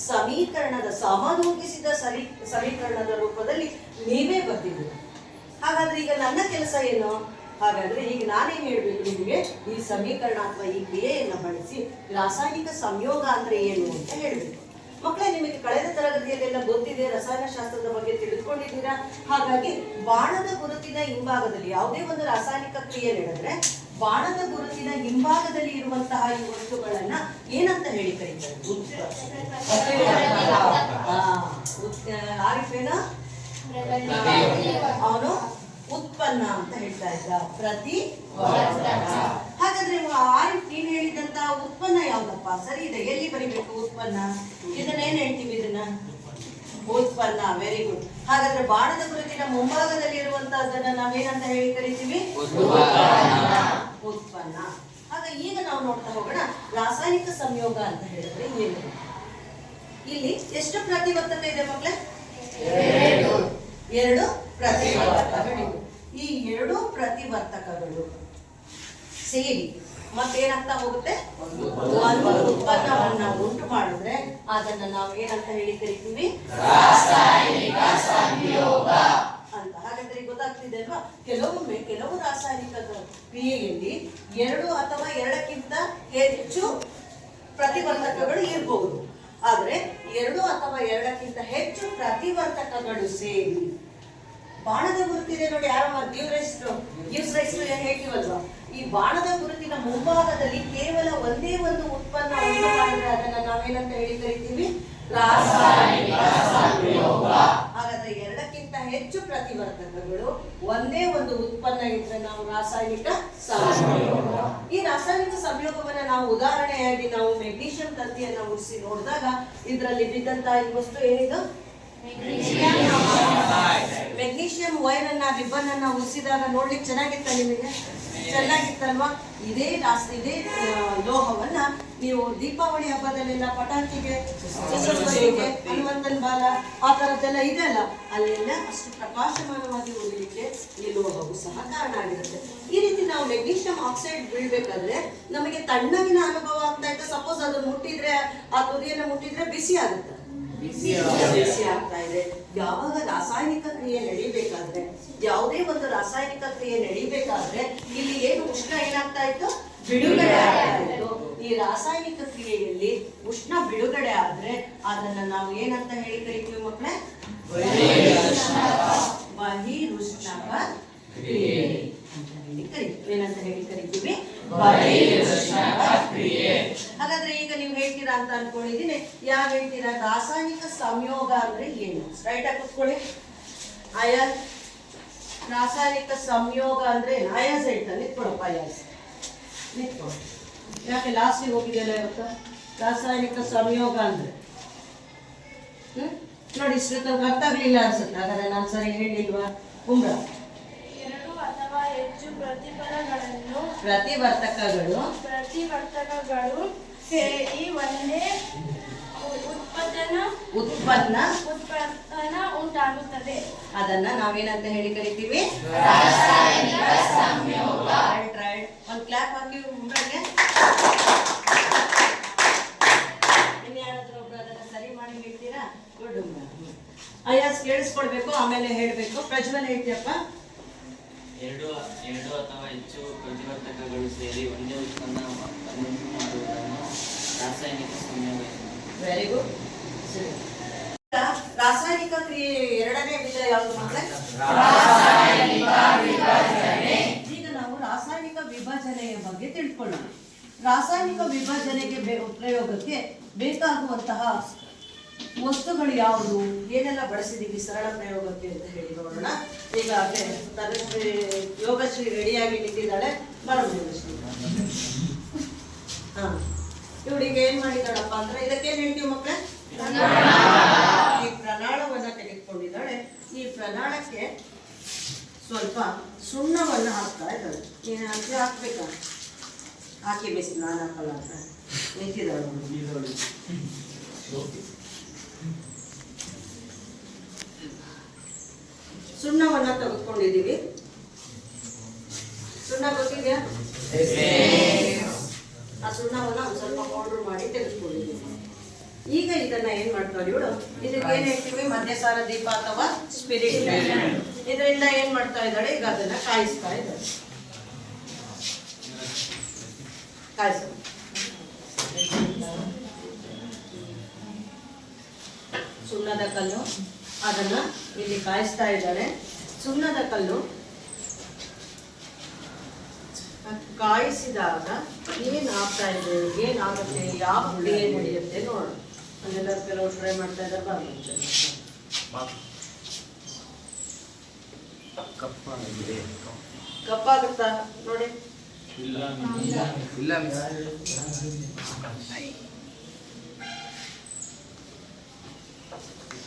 ಸಮೀಕರಣದ ಸಮದೂಗಿಸಿದ ಸಮೀಕರಣದ ರೂಪದಲ್ಲಿ ನೀವೇ ಬರ್ತಿದ್ದೀರಿ. ಹಾಗಾದ್ರೆ ಈಗ ನನ್ನ ಕೆಲಸ ಏನು? ಹಾಗಾದ್ರೆ ಈಗ ನಾನೇನ್ ಹೇಳ್ಬೇಕು ನಿಮಗೆ? ಈ ಸಮೀಕರಣ ಅಥವಾ ಈ ಕ್ರಿಯೆಯನ್ನ ಬಳಸಿ ರಾಸಾಯನಿಕ ಸಂಯೋಗ ಅಂದ್ರೆ ಏನು ಅಂತ ಹೇಳ್ಬೇಕು. ಮಕ್ಕಳೇ, ನಿಮಗೆ ಕಳೆದ ತರಗತಿಯಲ್ಲೆಲ್ಲ ಗೊತ್ತಿದೆ, ರಸಾಯನಶಾಸ್ತ್ರದ ಬಗ್ಗೆ ತಿಳಿದುಕೊಂಡಿದ್ದೀರಾ. ಹಾಗಾಗಿ ಬಾಣದ ಗುರುತಿನ ಹಿಂಭಾಗದಲ್ಲಿ ಯಾವುದೇ ಒಂದು ರಾಸಾಯನಿಕ ಕ್ರಿಯೆ ನಡೆದ್ರೆ ಬಾಣದ ಗುರುತಿನ ಹಿಂಭಾಗದಲ್ಲಿ ಇರುವಂತಹ ಈ ವಸ್ತುಗಳನ್ನ ಏನಂತ ಹೇಳಿ ಕರೀತಾರೆ? ಆರಿಫೇನ ಅವನು ಉತ್ಪನ್ನ ಅಂತ ಹೇಳ್ತಾ ಇದ್ದ. ಹಾಗಾದ್ರೆ ಆರಿಫ್ ನೀನ್ ಹೇಳಿದಂತ ಉತ್ಪನ್ನ ಯಾವ್ದಪ್ಪ? ಸರಿ ಇದೆ, ಎಲ್ಲಿ ಬರಿಬೇಕು ಉತ್ಪನ್ನ? ಇದನ್ನ ಏನ್ ಹೇಳ್ತೀವಿ? ಇದನ್ನ ಉತ್ಪನ್ನ. Very good. ಹಾಗಾದ್ರೆ ಬಾಣದ ಗುರುತಿನ ಮುಂಭಾಗದಲ್ಲಿ ಇರುವಂತಹದನ್ನ ನಾವೇನಂತ ಹೇಳಿ ಕರಿತೀವಿ? ಉತ್ಪನ್ನ. ಆಗ ಈಗ ನಾವು ನೋಡ್ತಾ ಹೋಗೋಣ ರಾಸಾಯನಿಕ ಸಂಯೋಗ ಅಂತ ಹೇಳಿದ್ರೆ ಏನು. ಇಲ್ಲಿ ಎಷ್ಟು ಪ್ರತಿವರ್ತಕ ಇದೆ ಮಕ್ಕಳೇ? ಎರಡು ಪ್ರತಿವರ್ತಕಗಳಿವೆ. ಈ ಎರಡು ಪ್ರತಿವರ್ತಕಗಳು ಸೇರಿ ಮತ್ತೇನಾಗ್ತಾ ಹೋಗುತ್ತೆ? ಒಂದು ಉತ್ಪನ್ನವನ್ನ ಉಂಟು ಮಾಡಿದ್ರೆ ಅದನ್ನ ನಾವು ಏನಂತ ಹೇಳಿ ಕರಿತೀವಿ? ರಾಸಾಯನಿಕ ಸಂಯೋಗ ಅಂತ. ಹಾಗಾದ್ರೆ ಗೊತ್ತಾಗ್ತಿದೆ ಅಲ್ವಾ? ಕೆಲವೊಮ್ಮೆ ಕೆಲವು ರಾಸಾಯನಿಕ ಕ್ರಿಯೆಯಲ್ಲಿ ಎರಡು ಅಥವಾ ಎರಡಕ್ಕಿಂತ ಹೆಚ್ಚು ಪ್ರತಿವರ್ತಕಗಳು ಇರಬಹುದು. ಆದ್ರೆ ಎರಡು ಅಥವಾ ಎರಡಕ್ಕಿಂತ ಹೆಚ್ಚು ಪ್ರತಿವರ್ತಕಗಳು ಸೇರಿ ಬಾಣದ ಗುರುತಿದೆ ನೋಡಿ, ಯಾರಮ್ಮ ಗಿವ್ಸ್ ರೈಸ್ ಏನ್ ಹೇಳ್ತೀವಲ್ವಾ, ಈ ಬಾಣದ ಗುರುತಿನ ಮುಂಭಾಗದಲ್ಲಿ ಕೇವಲ ಒಂದೇ ಒಂದು ಉತ್ಪನ್ನ ಉಂಟು ಮಾಡಿದ್ರೆ ಅದನ್ನ ನಾವೇನಂತ ಹೇಳಿ ಕರಿತೀವಿ? ರಾಸಾಯನಿಕ ಸಂಯೋಗ. ಹಾಗಾದ್ರೆ ಎರಡಕ್ಕಿಂತ ಹೆಚ್ಚು ಪ್ರತಿವರ್ತಕಗಳು ಒಂದೇ ಒಂದು ಉತ್ಪನ್ನ ಇದ್ರೆ ನಾವು ರಾಸಾಯನಿಕ ಸಂಯೋಗ. ಈ ರಾಸಾಯನಿಕ ಸಂಯೋಗವನ್ನ ನಾವು ಉದಾಹರಣೆಯಾಗಿ ನಾವು ಮೆಗ್ನೀಷಿಯಂ ತಂತಿಯನ್ನ ಉಳಿಸಿ ನೋಡಿದಾಗ ಇದರಲ್ಲಿ ಬಿದ್ದಂತಹ ಈ ವಸ್ತು ಏನಿದು? ಮೆಗ್ನೀಷಿಯಂ ವೈರ್ ಅನ್ನ ರಿಬ್ಬನ್ ಅನ್ನ ಉಳಿಸಿದಾಗ ನೋಡ್ಲಿಕ್ಕೆ ಚೆನ್ನಾಗಿತ್ತ ನಿಮಗೆ? ಚೆನ್ನಾಗಿತ್ತಲ್ವಾ? ಇದೇ ಲೋಹವನ್ನ ನೀವು ದೀಪಾವಳಿ ಹಬ್ಬದಲ್ಲೆಲ್ಲ ಪಟಾಕಿಗೆ, ಹನುಮಂತನ ಬಾಲ ಆ ತರದ್ದೆಲ್ಲ ಇದೆ ಅಲ್ಲ, ಅಲ್ಲೆಲ್ಲ ಅಷ್ಟು ಪ್ರಕಾಶಮಾನವಾಗಿ ಉಳಿಲಿಕ್ಕೆ ಈ ಲೋಹವು ಸಹ ಕಾರಣ ಆಗಿರುತ್ತೆ. ಈ ರೀತಿ ನಾವು ಮೆಗ್ನೀಷಿಯಂ ಆಕ್ಸೈಡ್ ಬೀಳ್ಬೇಕಾದ್ರೆ ನಮಗೆ ತಣ್ಣಗಿನ ಅನುಭವ ಆಗ್ತಾ ಇತ್ತು. ಸಪೋಸ್ ಅದು ಮುಟ್ಟಿದ್ರೆ, ಆ ತುದಿಯನ್ನು ಮುಟ್ಟಿದ್ರೆ ಬಿಸಿ ಆಗುತ್ತೆ, ಬಿಸಿ ಆಗ್ತಾ ಇದೆ. ಯಾವಾಗ ರಾಸಾಯನಿಕ ಕ್ರಿಯೆ ನಡೀಬೇಕಾದ್ರೆ, ಯಾವುದೇ ಒಂದು ರಾಸಾಯನಿಕ ಕ್ರಿಯೆ ನಡೀಬೇಕಾದ್ರೆ ಇಲ್ಲಿ ಏನು ಉಷ್ಣ ಏನಾಗ್ತಾ ಇತ್ತು? ಬಿಡುಗಡೆ ಆಗ್ತಾ ಇತ್ತು. ಈ ರಾಸಾಯನಿಕ ಕ್ರಿಯೆಯಲ್ಲಿ ಉಷ್ಣ ಬಿಡುಗಡೆ ಆದ್ರೆ ಅದನ್ನ ನಾವು ಏನಂತ ಹೇಳಿ ಕರಿತೀವಿ ಮಕ್ಕಳೇ? ಬಹಿರುಷ್ಣಕ ಕ್ರಿಯೆ ಏನಂತ ಹೇಳಿ ಕರಿತೀವಿ? ಬಹಿರುಷ್ಣಕ ಕ್ರಿಯೆ. ಹಾಗಾದ್ರೆ ಈಗ ನೀವು ಹೇಳ್ತೀರಾ ಅಂತ ಅನ್ಕೊಂಡಿದ್ದೀನಿ. ಯಾರು ಹೇಳ್ತೀರಾ? ರಾಸಾಯನಿಕ ಸಂಯೋಗ ಅಂದ್ರೆ ಏನು? ರೈಟ್ ಆಗಿ ಕೂತ್ಕೊಳ್ಳಿ. ಅಯಾಸ್, ರಾಸಾಯನಿಕ ಸಂಯೋಗ ಅಂದ್ರೆ ಅಯಾಸ್ ಹೇಳ್ತಾನೆ. ನಿಂತ್ಕೊಳಪ್ಪ ಅಯಾಸ್, ನಿಂತ್ಕೊಳ. ಯಾಕೆ ಲಾಸ್ಟಿಗೆ ಹೋಗಿದೆಯಲ್ಲ ಇವತ್ತು? ರಾಸಾಯನಿಕ ಸಂಯೋಗ ಅಂದ್ರೆ ನೋಡಿ, ಇಷ್ಟು ಅರ್ಥ ಆಗ್ಲಿಲ್ಲ ಅನ್ಸುತ್ತೆ. ಹಾಗಾದ್ರೆ ನಾನು ಸರಿ ಹೇಳಿಲ್ವಾ? ಕುಂಬ್ರ ಎರಡು ಅಥವಾ ಹೆಚ್ಚು ಪ್ರತಿವರ್ತಕಗಳು ಸೇರಿ ಒಂದೇ ಉತ್ಪನ್ನ ಉಂಟಾಗುತ್ತದೆ. ಅದನ್ನ ನಾವೇನಂತ ಹೇಳಿ ಕರಿತೀವಿ? ಒಂದು ಕ್ಲಾಪ್ ಹಾಕಿ ಉಂಡ್ರೆ ಇನ್ಯಾರಾದ್ರೂ ಒಬ್ರು ಅದನ್ನ ಸರಿ ಮಾಡಿ ಹೇಳ್ತೀರಾ? ಗುಡ್. ಅಯ್ಯಾಸ್ ಕೇಳಿಸ್ಕೊಳ್ಬೇಕು, ಆಮೇಲೆ ಹೇಳ್ಬೇಕು. ಪ್ರಜ್ವಲ್ ಹೇಳ್ತೀಯಪ್ಪ? ಎರಡು ಅಥವಾ ಹೆಚ್ಚು ಪ್ರತಿವರ್ತಕಗಳು ಸೇರಿ ಒಂದೇ ಉತ್ಪನ್ನ ಮಾಡುವುದನ್ನು ರಾಸಾಯನಿಕ ಸಂಯೋಗ. Very good. ರಾಸಾಯನಿಕ ಕ್ರಿಯೆ ಎರಡನೇ ವಿಧ ಯಾವುದು ಮಕ್ಕಳೇ? ಈಗ ನಾವು ರಾಸಾಯನಿಕ ವಿಭಜನೆಯ ಬಗ್ಗೆ ತಿಳ್ಕೊಳ್ಳೋಣ. ರಾಸಾಯನಿಕ ವಿಭಜನೆಗೆ ಪ್ರಯೋಗಕ್ಕೆ ಬೇಕಾಗುವಂತಹ ವಸ್ತುಗಳು ಯಾವುದು, ಏನೆಲ್ಲ ಬಳಸಿದೀವಿ ಸರಳ ಪ್ರಯೋಗಕ್ಕೆ ಅಂತ ಹೇಳಿ ನೋಡೋಣ. ಈಗ ತನುಶ್ರೀ, ಯೋಗಶ್ರೀ ರೆಡಿಯಾಗಿ ನಿಂತಿದ್ದಾಳೆ. ಬರೋಣ ಯೋಗಶ್ರೀ. ಇವಳಿಗೆ ಏನ್ ಮಾಡಿದಾಳಪ್ಪ ಅಂದ್ರೆ, ಇದಕ್ಕೇನ್ ಹೇಳ್ತೀವಿ ಮಕ್ಕಳೇ? ಈ ಪ್ರಣಾಳವನ್ನ ತೆಗೆದುಕೊಂಡಿದ್ದಾಳೆ. ಈ ಪ್ರಣಾಳಕ್ಕೆ ಸ್ವಲ್ಪ ಸುಣ್ಣವನ್ನ ಹಾಕ್ತಾ ಇದ್ದಾಳೆ. ನೀನು ಹಾಕಿ ಹಾಕ್ಬೇಕಾ? ಹಾಕಿ ಬೇಸಿ, ನಾನು ಹಾಕಲ್ಲ ಅಂತ ನಿಂತಿದ್ದಾಳೆ. ಸುಣ್ಣವನ್ನ ತೆಗೆದುಕೊಂಡಿದ್ದೀವಿ. ಸುಣ್ಣ ಗೊತ್ತಿದೆಯಾ? ಆ ಸುಣ್ಣವನ್ನ ಒಂದು ಸ್ವಲ್ಪ ಪೌಡರ್ ಮಾಡಿ ತೆಗೆದುಕೊಂಡಿದ್ದೀವಿ. ಈಗ ಇದನ್ನ ಏನ್ ಮಾಡ್ತಾಳೆ ಇವಳು? ಇದಕ್ಕೆ ಏನ್ ಹೇಳ್ತೀವಿ? ಮಧ್ಯಸಾರ ದೀಪ ಅಥವಾ ಸ್ಪಿರಿಟ್. ಇದರಿಂದ ಏನ್ ಮಾಡ್ತಾ ಇದ್ದಾಳೆ? ಈಗ ಅದನ್ನ ಕಾಯಿಸ್ತಾ ಇದ್ದಾಳೆ. ಕಾಯಿಸ ಸುಣ್ಣದ ಕಲ್ಲು, ಅದನ್ನ ಇಲ್ಲಿ ಕಾಯಿಸ್ತಾ ಇದ್ದಾಳೆ. ಸುಣ್ಣದ ಕಲ್ಲು ಕಾಯಿಸಿದಾಗ ಏನಾಗ್ತಾ ಇದೆ, ಏನಾಗುತ್ತೆ, ಯಾವ ಕ್ರಿಯೆ ನಡೆಯುತ್ತೆ ನೋಡೋಣ. ಅದೆಲ್ಲ ಕೆಲವು ಟ್ರೈ ಮಾಡ್ತಾ ಇದ್ದಾರೆ. ಕಪ್ಪಾಗುತ್ತಾ ನೋಡಿ?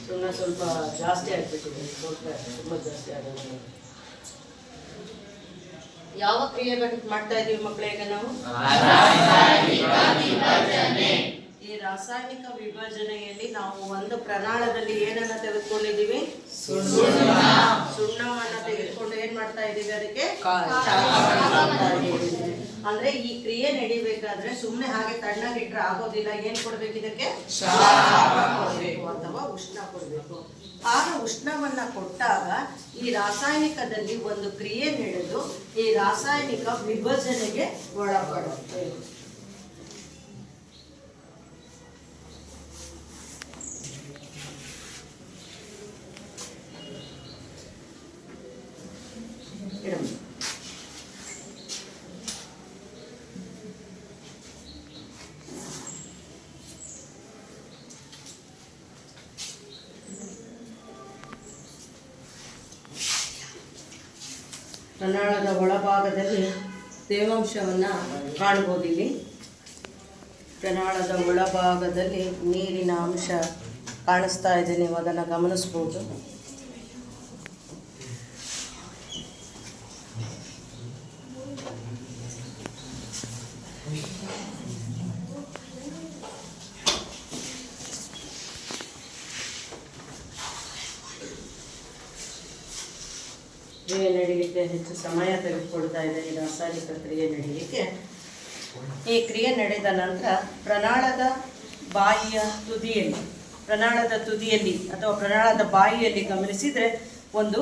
ಸುಣ್ಣ ಸ್ವಲ್ಪ ಜಾಸ್ತಿ ಆಗ್ಬಿಟ್ಟಿದೆ, ತುಂಬ ಜಾಸ್ತಿ ಆಗೋದು. ಯಾವ ಕ್ರಿಯೆ ಮಾಡ್ತಾ ಇದೀವಿ ಮಕ್ಕಳೇ ಈಗ ನಾವು? ಈ ರಾಸಾಯನಿಕ ವಿಭಜನೆಯಲ್ಲಿ ನಾವು ಒಂದು ಪ್ರಣಾಳದಲ್ಲಿ ಏನನ್ನ ತೆಗೆದುಕೊಂಡಿದೀವಿ? ಸುಣ್ಣವನ್ನ ತೆಗೆದುಕೊಂಡು ಏನ್ ಮಾಡ್ತಾ ಇದೀವಿ? ಅದಕ್ಕೆ ಅಂದ್ರೆ ಈ ಕ್ರಿಯೆ ನಡಿಬೇಕಾದ್ರೆ ಸುಮ್ನೆ ಹಾಗೆ ತಣ್ಣಗಿಟ್ರೆ ಆಗೋದಿಲ್ಲ. ಏನ್ ಕೊಡ್ಬೇಕು ಇದಕ್ಕೆ? ಕೊಡ್ಬೇಕು ಅಥವಾ ಉಷ್ಣ ಕೊಡ್ಬೇಕು. ಆಗ ಉಷ್ಣವನ್ನ ಕೊಟ್ಟಾಗ ಈ ರಾಸಾಯನಿಕದಲ್ಲಿ ಒಂದು ಕ್ರಿಯೆ ನಡೆದು ಈ ರಾಸಾಯನಿಕ ವಿಭಜನೆಗೆ ಒಳಪಡುತ್ತೆ. ಪ್ರಣಾಳದ ಒಳಭಾಗದಲ್ಲಿ ತೇವಾಂಶವನ್ನ ಕಾಣ್ಬೋದು. ಇಲ್ಲಿ ಪ್ರಣಾಳದ ಒಳಭಾಗದಲ್ಲಿ ನೀರಿನ ಅಂಶ ಕಾಣಿಸ್ತಾ ಇದೆ, ನೀವು ಅದನ್ನು ಗಮನಿಸ್ಬೋದು. ಕ್ರಿಯೆ ನಡೀಲಿಕ್ಕೆ ಹೆಚ್ಚು ಸಮಯ ತೆಗೆದುಕೊಳ್ತಾ ಇದೆ. ಈ ರಾಸಾಯನಿಕ ಕ್ರಿಯೆ ನಡೀಲಿಕ್ಕೆ ಈ ಕ್ರಿಯೆ ನಡೆದ ನಂತರ ಪ್ರಣಾಳದ ಬಾಯಿಯ ತುದಿಯಲ್ಲಿ, ಪ್ರಣಾಳದ ತುದಿಯಲ್ಲಿ ಅಥವಾ ಪ್ರಣಾಳದ ಬಾಯಿಯಲ್ಲಿ ಗಮನಿಸಿದರೆ ಒಂದು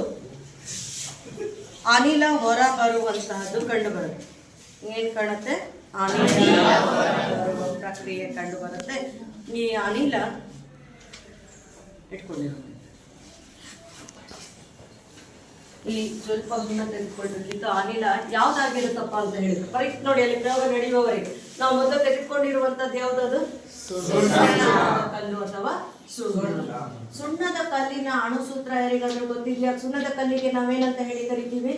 ಅನಿಲ ಹೊರ ಬರುವಂತಹದ್ದು ಕಂಡು ಬರುತ್ತೆ. ಏನು ಕಾಣುತ್ತೆ? ಅನಿಲ ಬರುವ ಪ್ರಕ್ರಿಯೆ ಕಂಡು ಬರುತ್ತೆ. ಈ ಅನಿಲ ಇಟ್ಕೊಂಡಿರುತ್ತೆ. ಇಲ್ಲಿ ಸ್ವಲ್ಪ ಹುಣ್ಣ ತೆಗೆದುಕೊಂಡಿರ್ಲಿಕ್ಕೆ ಅನಿಲ ಯಾವ್ದಾಗಿರುತ್ತಪ್ಪ ಅಂತ ಹೇಳಿದ್ರು. ಪರೀಕ್ಷೆ ನೋಡಿ, ಅಲ್ಲಿ ಪ್ರಯೋಗ ನಡೆಯುವವರೆಗೆ ನಾವು ಮೊದಲು ತೆಗೆದುಕೊಂಡಿರುವಂತದ್ದು ಯಾವ್ದದು? ಕಲ್ಲು ಅಥವಾ ಸುಣ್ಣ. ಸುಣ್ಣದ ಕಲ್ಲಿನ ಅಣುಸೂತ್ರ ಯಾರಿಗಾದ್ರೂ ಗೊತ್ತಿದ್ಯಾ? ಸುಣ್ಣದ ಕಲ್ಲಿಗೆ ನಾವೇನಂತ ಹೇಳಿ ಕರಿತೀವಿ?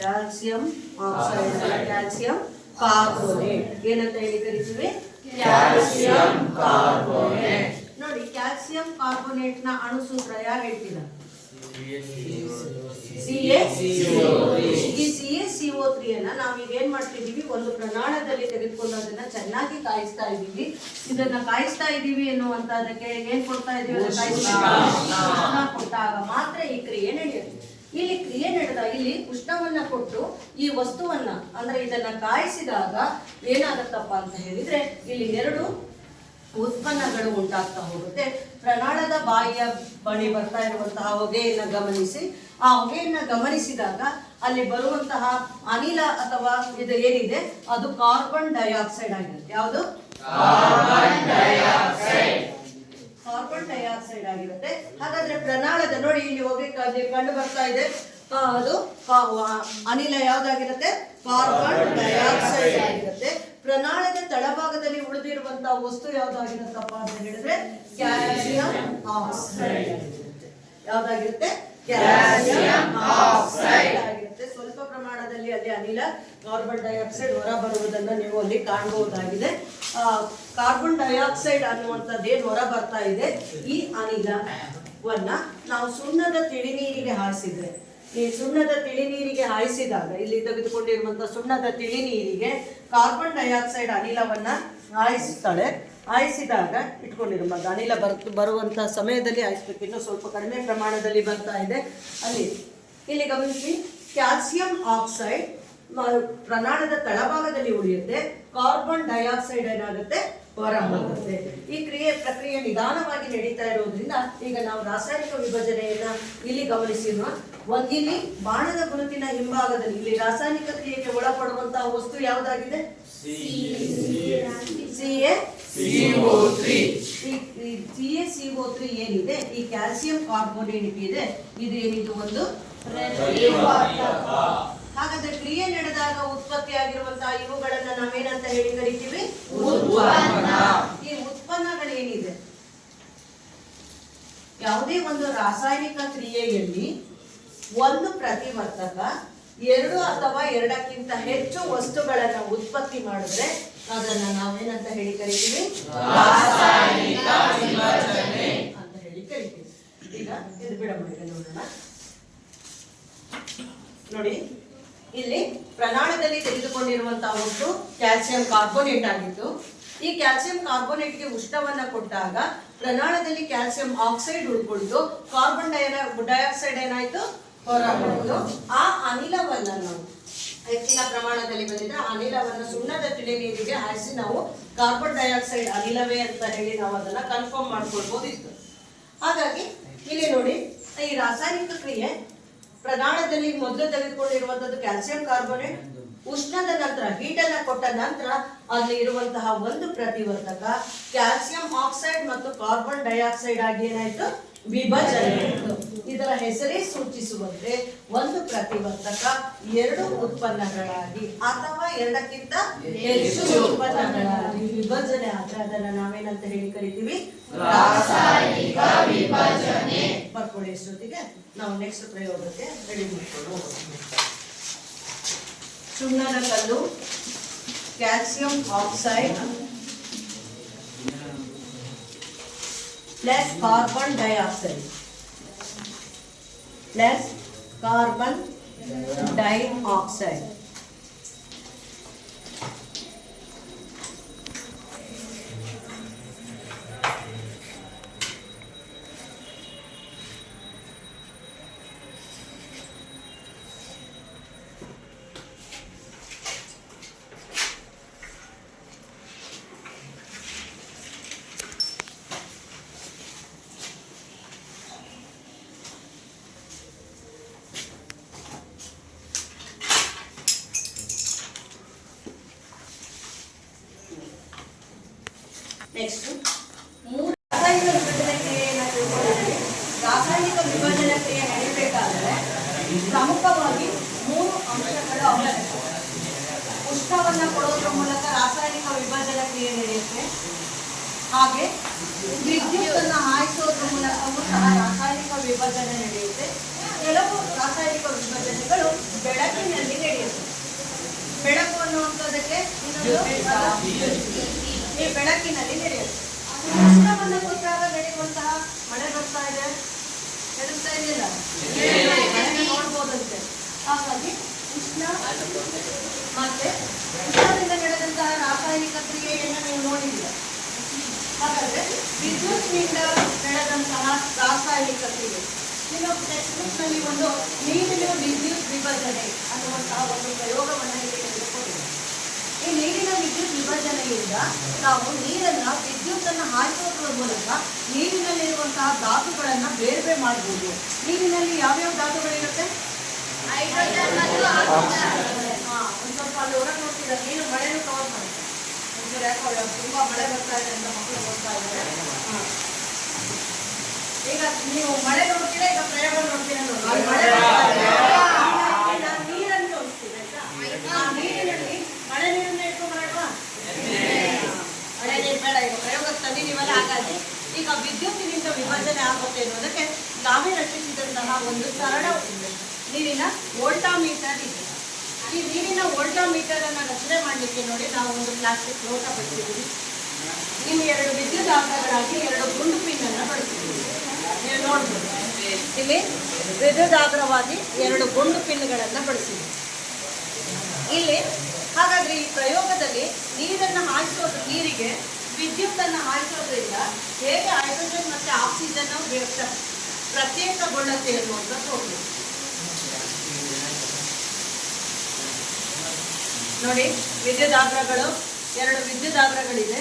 Calcium oxide, calcium carbonate. ಏನಂತ ಹೇಳಿ ಕರಿತೀವಿ? Calcium carbonate. ನೋಡಿ, ಕ್ಯಾಲ್ಸಿಯಂ ಕಾರ್ಬೋನೇಟ್ ನ ಅಣುಸೂತ್ರ ಯಾರು ಹೇಳ್ತೀರಾ? ಈ CaCO3 ಅನ್ನ ನಾವೀಗ ಏನ್ ಮಾಡ್ತಿದೀವಿ? ಒಂದು ಪ್ರಮಾಣದಲ್ಲಿ ತೆಗೆದುಕೊಂಡು ಅದನ್ನ ಚೆನ್ನಾಗಿ ಕಾಯಿಸ್ತಾ ಇದ್ದೀವಿ. ಇದನ್ನ ಕಾಯಿಸ್ತಾ ಇದ್ದೀವಿ ಎನ್ನುವಂತದಕ್ಕೆ ಏನ್ ಕೊಡ್ತಾ ಇದೀವಿ? ಉಷ್ಣ ಕೊಟ್ಟಾಗ ಮಾತ್ರ ಈ ಕ್ರಿಯೆ ನಡೆಯುತ್ತೆ. ಇಲ್ಲಿ ಕ್ರಿಯೆ ನಡೆದ ಇಲ್ಲಿ ಉಷ್ಣವನ್ನ ಕೊಟ್ಟು ಈ ವಸ್ತುವನ್ನ ಅಂದ್ರೆ ಇದನ್ನ ಕಾಯಿಸಿದಾಗ ಏನಾಗತ್ತಪ್ಪ ಅಂತ ಹೇಳಿದ್ರೆ ಇಲ್ಲಿ ಎರಡು ಉತ್ಪನ್ನಗಳು ಉಂಟಾಗ್ತಾ ಹೋಗುತ್ತೆ. ಪ್ರಣಾಳದ ಬಾಯಿಯ ಬಳಿ ಬರ್ತಾ ಇರುವಂತಹ ಹೊಗೆಯನ್ನು ಗಮನಿಸಿ, ಆ ಹೊಗೆಯನ್ನು ಗಮನಿಸಿದಾಗ ಅಲ್ಲಿ ಬರುವಂತಹ ಅನಿಲ ಅಥವಾ ಇದು ಏನಿದೆ ಅದು ಕಾರ್ಬನ್ ಡೈಆಕ್ಸೈಡ್ ಆಗಿರುತ್ತೆ. ಯಾವುದು? ಕಾರ್ಬನ್ ಡೈಆಕ್ಸೈಡ್ ಆಗಿರುತ್ತೆ. ಹಾಗಾದ್ರೆ ಪ್ರಣಾಳದ ನೋಡಿ ಇಲ್ಲಿ ಹೊಗೆ ಕಂಡು ಬರ್ತಾ ಇದೆ, ಅದು ಅನಿಲ ಯಾವ್ದಾಗಿರುತ್ತೆ? ಕಾರ್ಬನ್ ಡೈಆಕ್ಸೈಡ್ ಆಗಿರುತ್ತೆ. ಪ್ರಣಾಳದ ತಳಭಾಗದಲ್ಲಿ ಉಳಿದಿರುವಂತಹ ವಸ್ತು ಯಾವ್ದಾಗಿರುತ್ತಪ್ಪ ಅಂತ ಹೇಳಿದ್ರೆ ಕ್ಯಾಲ್ಸಿಯಂ ಆಕ್ಸೈಡ್ ಆಗಿರುತ್ತೆ. ಯಾವ್ದಾಗಿರುತ್ತೆ? ಕ್ಯಾಲ್ಸಿಯಂ ಆಕ್ಸೈಡ್ ಆಗಿರುತ್ತೆ. ಸ್ವಲ್ಪ ಪ್ರಮಾಣದಲ್ಲಿ ಅಲ್ಲಿ ಅನಿಲ ಕಾರ್ಬನ್ ಡೈಆಕ್ಸೈಡ್ ಹೊರ ಬರುವುದನ್ನು ನೀವು ಅಲ್ಲಿ ಕಾಣಬಹುದಾಗಿದೆ. ಕಾರ್ಬನ್ ಡೈಆಕ್ಸೈಡ್ ಅನ್ನುವಂಥದ್ದೇನು ಹೊರ ಬರ್ತಾ ಇದೆ, ಈ ಅನಿಲವನ್ನ ನಾವು ಸುಣ್ಣದ ತಿಳಿನೀರಿಗೆ ಹಾಯಿಸಿದ್ರೆ, ಈ ಸುಣ್ಣದ ತಿಳಿನೀರಿಗೆ ಹಾಯಿಸಿದಾಗ ಇಲ್ಲಿ ತೆಗೆದುಕೊಂಡಿರುವಂತಹ ಸುಣ್ಣದ ತಿಳಿನೀರಿಗೆ ಕಾರ್ಬನ್ ಡೈಆಕ್ಸೈಡ್ ಅನಿಲವನ್ನ ಹಾಯಿಸ್ತಾಳೆ. ಹಾಯಿಸಿದಾಗ ಇಟ್ಕೊಂಡಿರುವಂಥ ಅನಿಲ ಬರುವಂತಹ ಸಮಯದಲ್ಲಿ ಹಾಯಿಸ್ಬೇಕು. ಇನ್ನೂ ಸ್ವಲ್ಪ ಕಡಿಮೆ ಪ್ರಮಾಣದಲ್ಲಿ ಬರ್ತಾ ಇದೆ. ಅಲ್ಲಿ ಇಲ್ಲಿ ಗಮನಿಸಿ, ಕ್ಯಾಲ್ಸಿಯಂ ಆಕ್ಸೈಡ್ ಪ್ರಣಾಳದ ತಳಭಾಗದಲ್ಲಿ ಉಳಿಯುತ್ತೆ, ಕಾರ್ಬನ್ ಡೈಆಕ್ಸೈಡ್ ಏನಾಗುತ್ತೆ? ಹೊರ ಹೋಗುತ್ತೆ. ಈ ಪ್ರಕ್ರಿಯೆ ನಿಧಾನವಾಗಿ ನಡೀತಾ ಇರೋದ್ರಿಂದ ಈಗ ನಾವು ರಾಸಾಯನಿಕ ವಿಭಜನೆಯನ್ನ ಇಲ್ಲಿ ಗಮನಿಸಿರುವ ಇಲ್ಲಿ ಬಾಣದ ಗುರುತಿನ ಹಿಂಭಾಗದಲ್ಲಿ ಇಲ್ಲಿ ರಾಸಾಯನಿಕ ಕ್ರಿಯೆಗೆ ಒಳಪಡುವಂತಹ ವಸ್ತು ಯಾವುದಾಗಿದೆ? CaCO3 ಏನಿದೆ, ಈ ಕ್ಯಾಲ್ಸಿಯಂ ಕಾರ್ಬೋನೇಟ್ ಇದೆ, ಇದು ಏನಿದು ಒಂದು ಹಾಗಾದ್ರೆ ಕ್ರಿಯೆ ನಡೆದಾಗ ಉತ್ಪತ್ತಿಯಾಗಿರುವಂತಹ ಇವುಗಳನ್ನ ನಾವೇನಂತ ಹೇಳಿ ಕರಿತೀವಿ? ಉತ್ಪನ್ನ. ಈ ಉತ್ಪನ್ನಗಳೇನಿದೆ, ಯಾವುದೇ ಒಂದು ರಾಸಾಯನಿಕ ಕ್ರಿಯೆಯಲ್ಲಿ ಒಂದು ಪ್ರತಿವರ್ತಕ ಎರಡು ಅಥವಾ ಎರಡಕ್ಕಿಂತ ಹೆಚ್ಚು ವಸ್ತುಗಳನ್ನ ಉತ್ಪತ್ತಿ ಮಾಡಿದ್ರೆ ಅದನ್ನ ನಾವೇನಂತ ಹೇಳಿ ಕರಿತೀವಿ? ರಾಸಾಯನಿಕ ವಿಭಜನೆ ಅಂತ ಹೇಳಿ ಕರಿತೀವಿ. ಈಗ ಇದು ಬಿಡಬಹುದು, ನೋಡೋಣ. ನೋಡಿ, ಇಲ್ಲಿ ಪ್ರಮಾಣದಲ್ಲಿ ತೆಗೆದುಕೊಂಡಿರುವಂತಹ ಒಟ್ಟು ಕ್ಯಾಲ್ಸಿಯಂ ಕಾರ್ಬೋನೇಟ್ ಆಗಿತ್ತು. ಈ ಕ್ಯಾಲ್ಸಿಯಂ ಕಾರ್ಬೋನೇಟ್ಗೆ ಉಷ್ಣವನ್ನ ಕೊಟ್ಟಾಗ ಪ್ರಮಾಣದಲ್ಲಿ ಕ್ಯಾಲ್ಸಿಯಂ ಆಕ್ಸೈಡ್ ಉಳ್ಕೊಳ್ತು, ಕಾರ್ಬನ್ ಡೈಆಕ್ಸೈಡ್ ಏನಾಯ್ತು ಹೊರಬಂತು. ಆ ಅನಿಲವನ್ನ ನಾವು ಹೆಚ್ಚಿನ ಪ್ರಮಾಣದಲ್ಲಿ ಬಂದಿದೆ ಅನಿಲವನ್ನು ಸುಣ್ಣದ ತಿಳಿ ನೀರಿಗೆ ಹಾಯಿಸಿ ನಾವು ಕಾರ್ಬನ್ ಡೈಆಕ್ಸೈಡ್ ಅನಿಲವೇ ಅಂತ ಹೇಳಿ ನಾವು ಅದನ್ನ ಕನ್ಫರ್ಮ್ ಮಾಡ್ಕೊಳ್ಬೋದಿತ್ತು. ಹಾಗಾಗಿ ಇಲ್ಲಿ ನೋಡಿ, ಈ ರಾಸಾಯನಿಕ ಕ್ರಿಯೆ ಪ್ರಮಾಣದಲ್ಲಿ ಮೊದಲು ತೆಗೆದುಕೊಂಡಿರುವಂತದ್ದು ಕ್ಯಾಲ್ಸಿಯಂ ಕಾರ್ಬೋನೇಟ್, ಉಷ್ಣದ ನಂತರ ಹೀಟನ್ನ ಕೊಟ್ಟ ನಂತರ ಅಲ್ಲಿ ಇರುವಂತಹ ಒಂದು ಪ್ರತಿವರ್ತಕ ಕ್ಯಾಲ್ಸಿಯಂ ಆಕ್ಸೈಡ್ ಮತ್ತು ಕಾರ್ಬನ್ ಡೈಆಕ್ಸೈಡ್ ಆಗಿ ಏನಾಯ್ತು ವಿಭಜನೆ ಆಯಿತು. ಇದರ ಹೆಸರೇ ಸೂಚಿಸುವಂತೆ ಒಂದು ಪ್ರತಿವರ್ತಕ ಎರಡು ಉತ್ಪನ್ನಗಳಾಗಿ ಅಥವಾ ಎರಡಕ್ಕಿಂತ ಹೆಚ್ಚು ಉತ್ಪನ್ನಗಳಾಗಿ ವಿಭಜನೆ ಆದ್ರೆ ಅದನ್ನ ನಾವೇನಂತ ಹೇಳಿ ಕರಿತೀವಿ ರಾಸಾಯನಿಕ ವಿಭಜನೆ. ಬರ್ಕೊಳ್ಳಿ ಇಷ್ಟೊತ್ತಿಗೆ ನಾವು ನೆಕ್ಸ್ಟ್ ಪ್ರಯೋಗಕ್ಕೆ ರೆಡಿ ಮಾಡ್ಕೊಂಡು ಸುಣ್ಣದ ಕಲ್ಲು, calcium oxide plus carbon dioxide plus carbon dioxide. Next ರಾಸಾಯನಿಕ ವಿಭಜನೆ ಕ್ರಿಯೆಯನ್ನು ತಿಳ್ಕೊಳ್ಳಿ. ರಾಸಾಯನಿಕ ವಿಭಜನೆ ಕ್ರಿಯೆ ನಡೀಬೇಕಾದರೆ ಪ್ರಮುಖವಾಗಿ 3 ಅಂಶಗಳು ಅವಶ್ಯಕ. ಉಷ್ಣವನ್ನ ಕೊಡೋದ್ರ ಮೂಲಕ ರಾಸಾಯನಿಕ ವಿಭಜನೆ ಕ್ರಿಯೆ ನಡೆಯುತ್ತೆ. ಹಾಗೆ ವಿದ್ಯುತ್ತನ್ನು ಹಾಯಿಸೋದ್ರ ಮೂಲಕವೂ ಸಹ ರಾಸಾಯನಿಕ ವಿಭಜನೆ ನಡೆಯುತ್ತೆ. ಕೆಲವು ರಾಸಾಯನಿಕ ವಿಭಜನೆಗಳು ಬೆಳಕಿನಲ್ಲಿ ನಡೆಯುತ್ತೆ. ಬೆಳಕು ಅನ್ನುವಂಥದ್ದಕ್ಕೆ ಈ ಬೆಳಕಿನಲ್ಲಿ ನಡೆಯುತ್ತೆ. ಉಷ್ಣವನ್ನು ಕೊಟ್ಟಾಗ ನಡೆಯುವಂತಹ ಮಳೆ ಬರ್ತಾ ಇದೆ, ನಡೆಸ್ತಾ ಇದೆಯಲ್ಲ, ನೋಡ್ಬೋದಂತೆ. ಹಾಗಾಗಿ ಉಷ್ಣ ಮತ್ತೆ ಉಷ್ಣದಿಂದ ನಡೆದಂತಹ ರಾಸಾಯನಿಕ ಕ್ರಿಯೆಯನ್ನು ನೀವು ನೋಡಿಲ್ಲ. ಹಾಗಾದ್ರೆ ವಿದ್ಯುತ್ನಿಂದ ನಡೆದಂತಹ ರಾಸಾಯನಿಕ ಕ್ರಿಯೆ ನೀವು ಟೆಕ್ಸ್ಟ್ ಬುಕ್ ನಲ್ಲಿ ಒಂದು ನೀರಿನ ವಿದ್ಯುತ್ ವಿಭಜನೆ ಅನ್ನುವಂತಹ ಒಂದು ಪ್ರಯೋಗವನ್ನು ಇಲ್ಲಿ ತೆಗೆದುಕೊಂಡಿದೆ. ಈ ನೀರಿನ ವಿದ್ಯುತ್ ವಿಭಜನೆಯಿಂದ ನಾವು ನೀರನ್ನ ವಿದ್ಯುತ್ತನ್ನು ಹಾಯಿಸೋದ್ರ ಮೂಲಕ ನೀರಿನಲ್ಲಿರುವಂತಹ ಧಾತುಗಳನ್ನ ಬೇರೆ ಮಾಡಬಹುದು. ನೀರಿನಲ್ಲಿ ಯಾವ್ಯಾವ ಧಾತುಗಳಿರುತ್ತೆ? ಒಂದು ಸ್ವಲ್ಪ ಅಲ್ಲಿ ಹೊರಗೆ ನೋಡ್ತಿದ್ದಾರೆ, ನೀನು ಮಳೆನೂ ಕವರ್ ಮಾಡುತ್ತೆ. ಯಾಕೋ ತುಂಬಾ ಮಳೆ ಬರ್ತಾ ಇದೆ ಅಂತ ಮಕ್ಕಳು ಬರ್ತಾ ಇದ್ದಾರೆ. ಈಗ ನೀವು ಮಳೆ ನೋಡ್ತೀರಾ, ಈಗ ಪ್ರಯೋಗ ನೋಡ್ತೀರಾ ನೋಡಿ. ನಾನು ನೀರನ್ನು ತೋರಿಸ್ತೀನಿ ಆಯ್ತಾ? ಆ ನೀರಿನಲ್ಲಿ ಮಳೆ ನೀರನ್ನ ಇಟ್ಕೊಂಡ್ಬರಲ್ವಾ? ಮಳೆ ನೀರು ಬೇಡ, ಈಗ ಪ್ರಯೋಗಕ್ಕೆ ತಂದಿದ್ದೀವಲ್ಲ. ಹಾಗಾಗಿ ಈಗ ವಿದ್ಯುತ್ತಿನಿಂದ ವಿಭಜನೆ ಆಗುತ್ತೆ ಅನ್ನೋದಕ್ಕೆ ನಾವೇ ರಚಿಸಿದಂತಹ ಒಂದು ಸರಳ ನೀರಿನ ವೋಲ್ಟಾಮೀಟರ್ ಇದೆ. ಈ ನೀರಿನ ವೋಲ್ಟಾಮೀಟರ್ ಅನ್ನ ರಚನೆ ಮಾಡಲಿಕ್ಕೆ ನೋಡಿ ನಾವು ಒಂದು ಪ್ಲಾಸ್ಟಿಕ್ ಲೋಟ ಬಳಸಿದ್ದೀವಿ. ನೀವು 2 ವಿದ್ಯುತ್ ಆಘಾತಗಳಾಗಿ 2 ಗುಂಡು ಪಿನ್ ಅನ್ನ ಬಳಸಿದ್ದೀವಿ. ನೀವು ನೋಡ್ಬೋದು ಇಲ್ಲಿ ವಿದ್ಯುದಾಗ್ರವಾಗಿ 2 ಗುಂಡು ಪಿನ್ಗಳನ್ನು ಬಳಸಿದ್ದೀವಿ ಇಲ್ಲಿ. ಹಾಗಾದ್ರೆ ಈ ಪ್ರಯೋಗದಲ್ಲಿ ನೀರನ್ನು ಹಾಯಿಸೋದು, ನೀರಿಗೆ ವಿದ್ಯುತ್ತನ್ನು ಹಾಯಿಸೋದ್ರಿಂದ ಹೇಗೆ ಹೈಡ್ರೋಜನ್ ಮತ್ತೆ ಆಕ್ಸಿಜನ್ ಪ್ರತ್ಯೇಕಗೊಳ್ಳುತ್ತೆ ಅನ್ನುವಂಥ ತೋರಿಸಿ ನೋಡಿ. ವಿದ್ಯುದಾಗ್ರಗಳು 2 ವಿದ್ಯುದಾಗ್ರಗಳಿದೆ.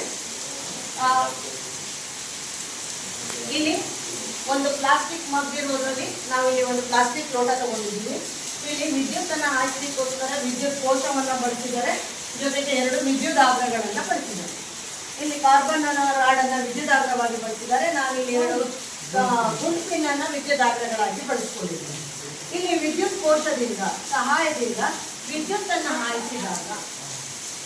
ಇಲ್ಲಿ ಒಂದು ಪ್ಲಾಸ್ಟಿಕ್ ಮಗ್ ಇರೋದ್ರಲ್ಲಿ ನಾವಿಲ್ಲಿ ಒಂದು ಪ್ಲಾಸ್ಟಿಕ್ ಲೋಟ ತಗೊಂಡಿದ್ದೀವಿ. ಇಲ್ಲಿ ವಿದ್ಯುತ್ತನ್ನು ಹಾಯಿಸಲಿಕ್ಕೋಸ್ಕರ ವಿದ್ಯುತ್ ಕೋಶವನ್ನು ಬಳಸಿದ್ದಾರೆ, ಜೊತೆಗೆ 2 ವಿದ್ಯುದಾಗ್ರಗಳನ್ನು ಬಳಸಿದ್ದಾರೆ. ಇಲ್ಲಿ ಕಾರ್ಬನ್ ರಾಡನ್ನು ವಿದ್ಯುದಾಗ್ರವಾಗಿ ಬಳಸಿದ್ದಾರೆ. ನಾವಿಲ್ಲಿ 2 ಗುಂಪಿನನ್ನು ವಿದ್ಯುದಾಗ್ರಗಳಾಗಿ ಬಳಸ್ಕೊಂಡಿದ್ದೀವಿ. ಇಲ್ಲಿ ವಿದ್ಯುತ್ ಕೋಶದಿಂದ ಸಹಾಯದಿಂದ ವಿದ್ಯುತ್ತನ್ನು ಹಾಯಿಸಿದಾಗ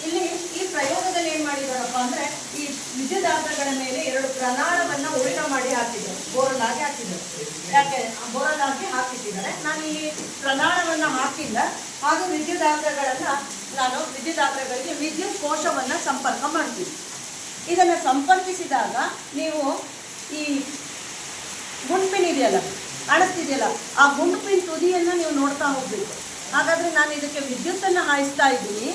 ಇಲ್ಲಿ ಈ ಪ್ರಯೋಗದಲ್ಲಿ ಏನ್ ಮಾಡಿದಾರಪ್ಪ ಅಂದ್ರೆ ಈ ವಿದ್ಯುದಾಗ್ರಗಳ ಮೇಲೆ 2 ಪ್ರಮಾಣವನ್ನ ಉಲ್ಟಾ ಮಾಡಿ ಹಾಕಿದ್ದಾರೆ, ಬೋರಲ್ ಆಗಿ ಹಾಕಿದ್ದಾರೆ. ಯಾಕೆ ಬೋರಲ್ ಆಗಿ ಹಾಕಿಟ್ಟಿದ್ದಾರೆ? ನಾನು ಇಲ್ಲಿ ಪ್ರಮಾಣವನ್ನ ಹಾಕಿಲ್ಲ. ಹಾಗೂ ವಿದ್ಯುದಾಗ್ರಗಳಿಗೆ ವಿದ್ಯುತ್ ಕೋಶವನ್ನ ಸಂಪರ್ಕ ಮಾಡ್ತೀವಿ. ಇದನ್ನ ಸಂಪರ್ಕಿಸಿದಾಗ ನೀವು ಈ ಗುಂಡ್ಪಿನ್ ಇದೆಯಲ್ಲ, ಕಾಣಿಸ್ತಿದೆಯಲ್ಲ, ಆ ಗುಂಡ್ಪಿನ್ ತುದಿಯನ್ನ ನೀವು ನೋಡ್ತಾ ಹೋಗ್ಬೇಕು. ಹಾಗಾದರೆ ನಾನು ಇದಕ್ಕೆ ವಿದ್ಯುತ್ತನ್ನು ಹಾಯಿಸ್ತಾ ಇದ್ದೀನಿ.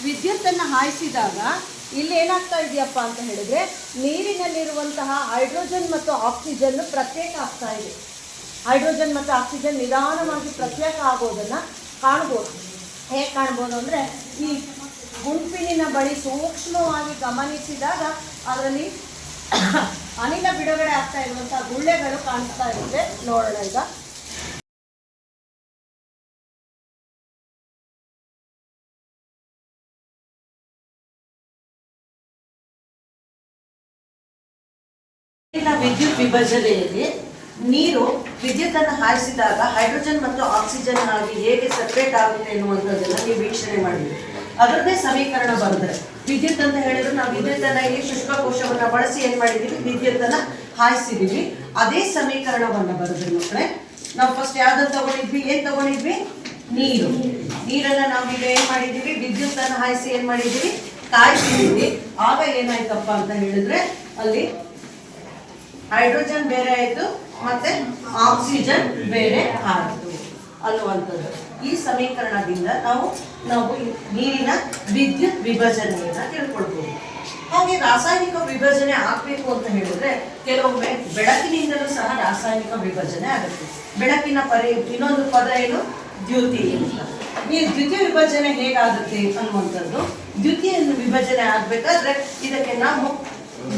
ವಿದ್ಯುತ್ತನ್ನು ಹಾಯಿಸಿದಾಗ ಇಲ್ಲಿ ಏನಾಗ್ತಾ ಇದೆಯಪ್ಪ ಅಂತ ಹೇಳಿದರೆ, ನೀರಿನಲ್ಲಿರುವಂತಹ ಹೈಡ್ರೋಜನ್ ಮತ್ತು ಆಕ್ಸಿಜನ್ ಪ್ರತ್ಯೇಕ ಆಗ್ತಾ ಇದೆ. ಹೈಡ್ರೋಜನ್ ಮತ್ತು ಆಕ್ಸಿಜನ್ ನಿಧಾನವಾಗಿ ಪ್ರತ್ಯೇಕ ಆಗೋದನ್ನು ಕಾಣ್ಬೋದು. ಹೇಗೆ ಕಾಣ್ಬೋದು ಅಂದರೆ, ಈ ಗುಂಪಿನ ಬಳಿ ಸೂಕ್ಷ್ಮವಾಗಿ ಗಮನಿಸಿದಾಗ ಅದರಲ್ಲಿ ಅನಿಲ ಬಿಡುಗಡೆ ಆಗ್ತಾ ಇರುವಂಥ ಗುಳ್ಳೆಗಳು ಕಾಣಿಸ್ತಾ ಇರುತ್ತೆ. ನೋಡೋಣ ಈಗ. ವಿದ್ಯುತ್ ವಿಭಜನೆಯಲ್ಲಿ ನೀರು ವಿದ್ಯುತ್ತನ್ನು ಹಾಯಿಸಿದಾಗ ಹೈಡ್ರೋಜನ್ ಮತ್ತು ಆಕ್ಸಿಜನ್ ಆಗಿ ಹೇಗೆ ಸೆಪರೇಟ್ ಆಗುತ್ತೆ ಎನ್ನುವಂಥದ್ದನ್ನು ನೀವು ವೀಕ್ಷಣೆ ಮಾಡಿದ್ವಿ. ಅದರದ್ದೇ ಸಮೀಕರಣ ಬರೆದ್ರೆ, ವಿದ್ಯುತ್ ಅಂತ ಹೇಳಿದ್ರೆ ನಾವು ವಿದ್ಯುತ್ತನ್ನು ಇಲ್ಲಿ ಶುಷ್ಕಕೋಶವನ್ನು ಬಳಸಿ ಏನು ಮಾಡಿದ್ದೀವಿ, ವಿದ್ಯುತ್ತನ್ನು ಹಾಯಿಸಿದ್ದೀವಿ. ಅದೇ ಸಮೀಕರಣವನ್ನು ಬರೆದ್ರೆ ಮಕ್ಕಳೇ, ನಾವು ಫಸ್ಟ್ ಯಾವ್ದನ್ನು ತಗೊಂಡಿದ್ವಿ, ಏನು ತಗೊಂಡಿದ್ವಿ, ನೀರು. ನೀರನ್ನು ನಾವೀಗ ಏನು ಮಾಡಿದ್ದೀವಿ, ವಿದ್ಯುತ್ತನ್ನು ಹಾಯಿಸಿ ಏನು ಮಾಡಿದ್ದೀವಿ, ಕಾಯಿಸಿದ್ದೀವಿ. ಆಗ ಏನಾಯ್ತಪ್ಪ ಅಂತ ಹೇಳಿದ್ರೆ, ಅಲ್ಲಿ ಹೈಡ್ರೋಜನ್ ಬೇರೆ ಆಯಿತು ಮತ್ತೆ ಆಕ್ಸಿಜನ್ ಬೇರೆ ಆಯಿತು ಅನ್ನುವಂಥದ್ದು. ಈ ಸಮೀಕರಣದಿಂದ ನಾವು ನೀರಿನ ವಿದ್ಯುತ್ ವಿಭಜನೆಯನ್ನು ತಿಳ್ಕೊಳ್ಬೋದು. ಹಾಗೆ ರಾಸಾಯನಿಕ ವಿಭಜನೆ ಆಗಬೇಕು ಅಂತ ಹೇಳಿದ್ರೆ ಕೆಲವೊಮ್ಮೆ ಬೆಳಕಿನಿಂದಲೂ ಸಹ ರಾಸಾಯನಿಕ ವಿಭಜನೆ ಆಗುತ್ತೆ. ಬೆಳಕಿನ ಇನ್ನೊಂದು ಪದ ಏನು, ದ್ಯುತಿ ಅಂತ. ಈ ದ್ಯುತಿ ವಿಭಜನೆ ಹೇಗಾಗುತ್ತೆ ಅನ್ನುವಂಥದ್ದು. ದ್ಯುತಿಯನ್ನು ವಿಭಜನೆ ಆಗಬೇಕಾದ್ರೆ ಇದಕ್ಕೆ ನಾವು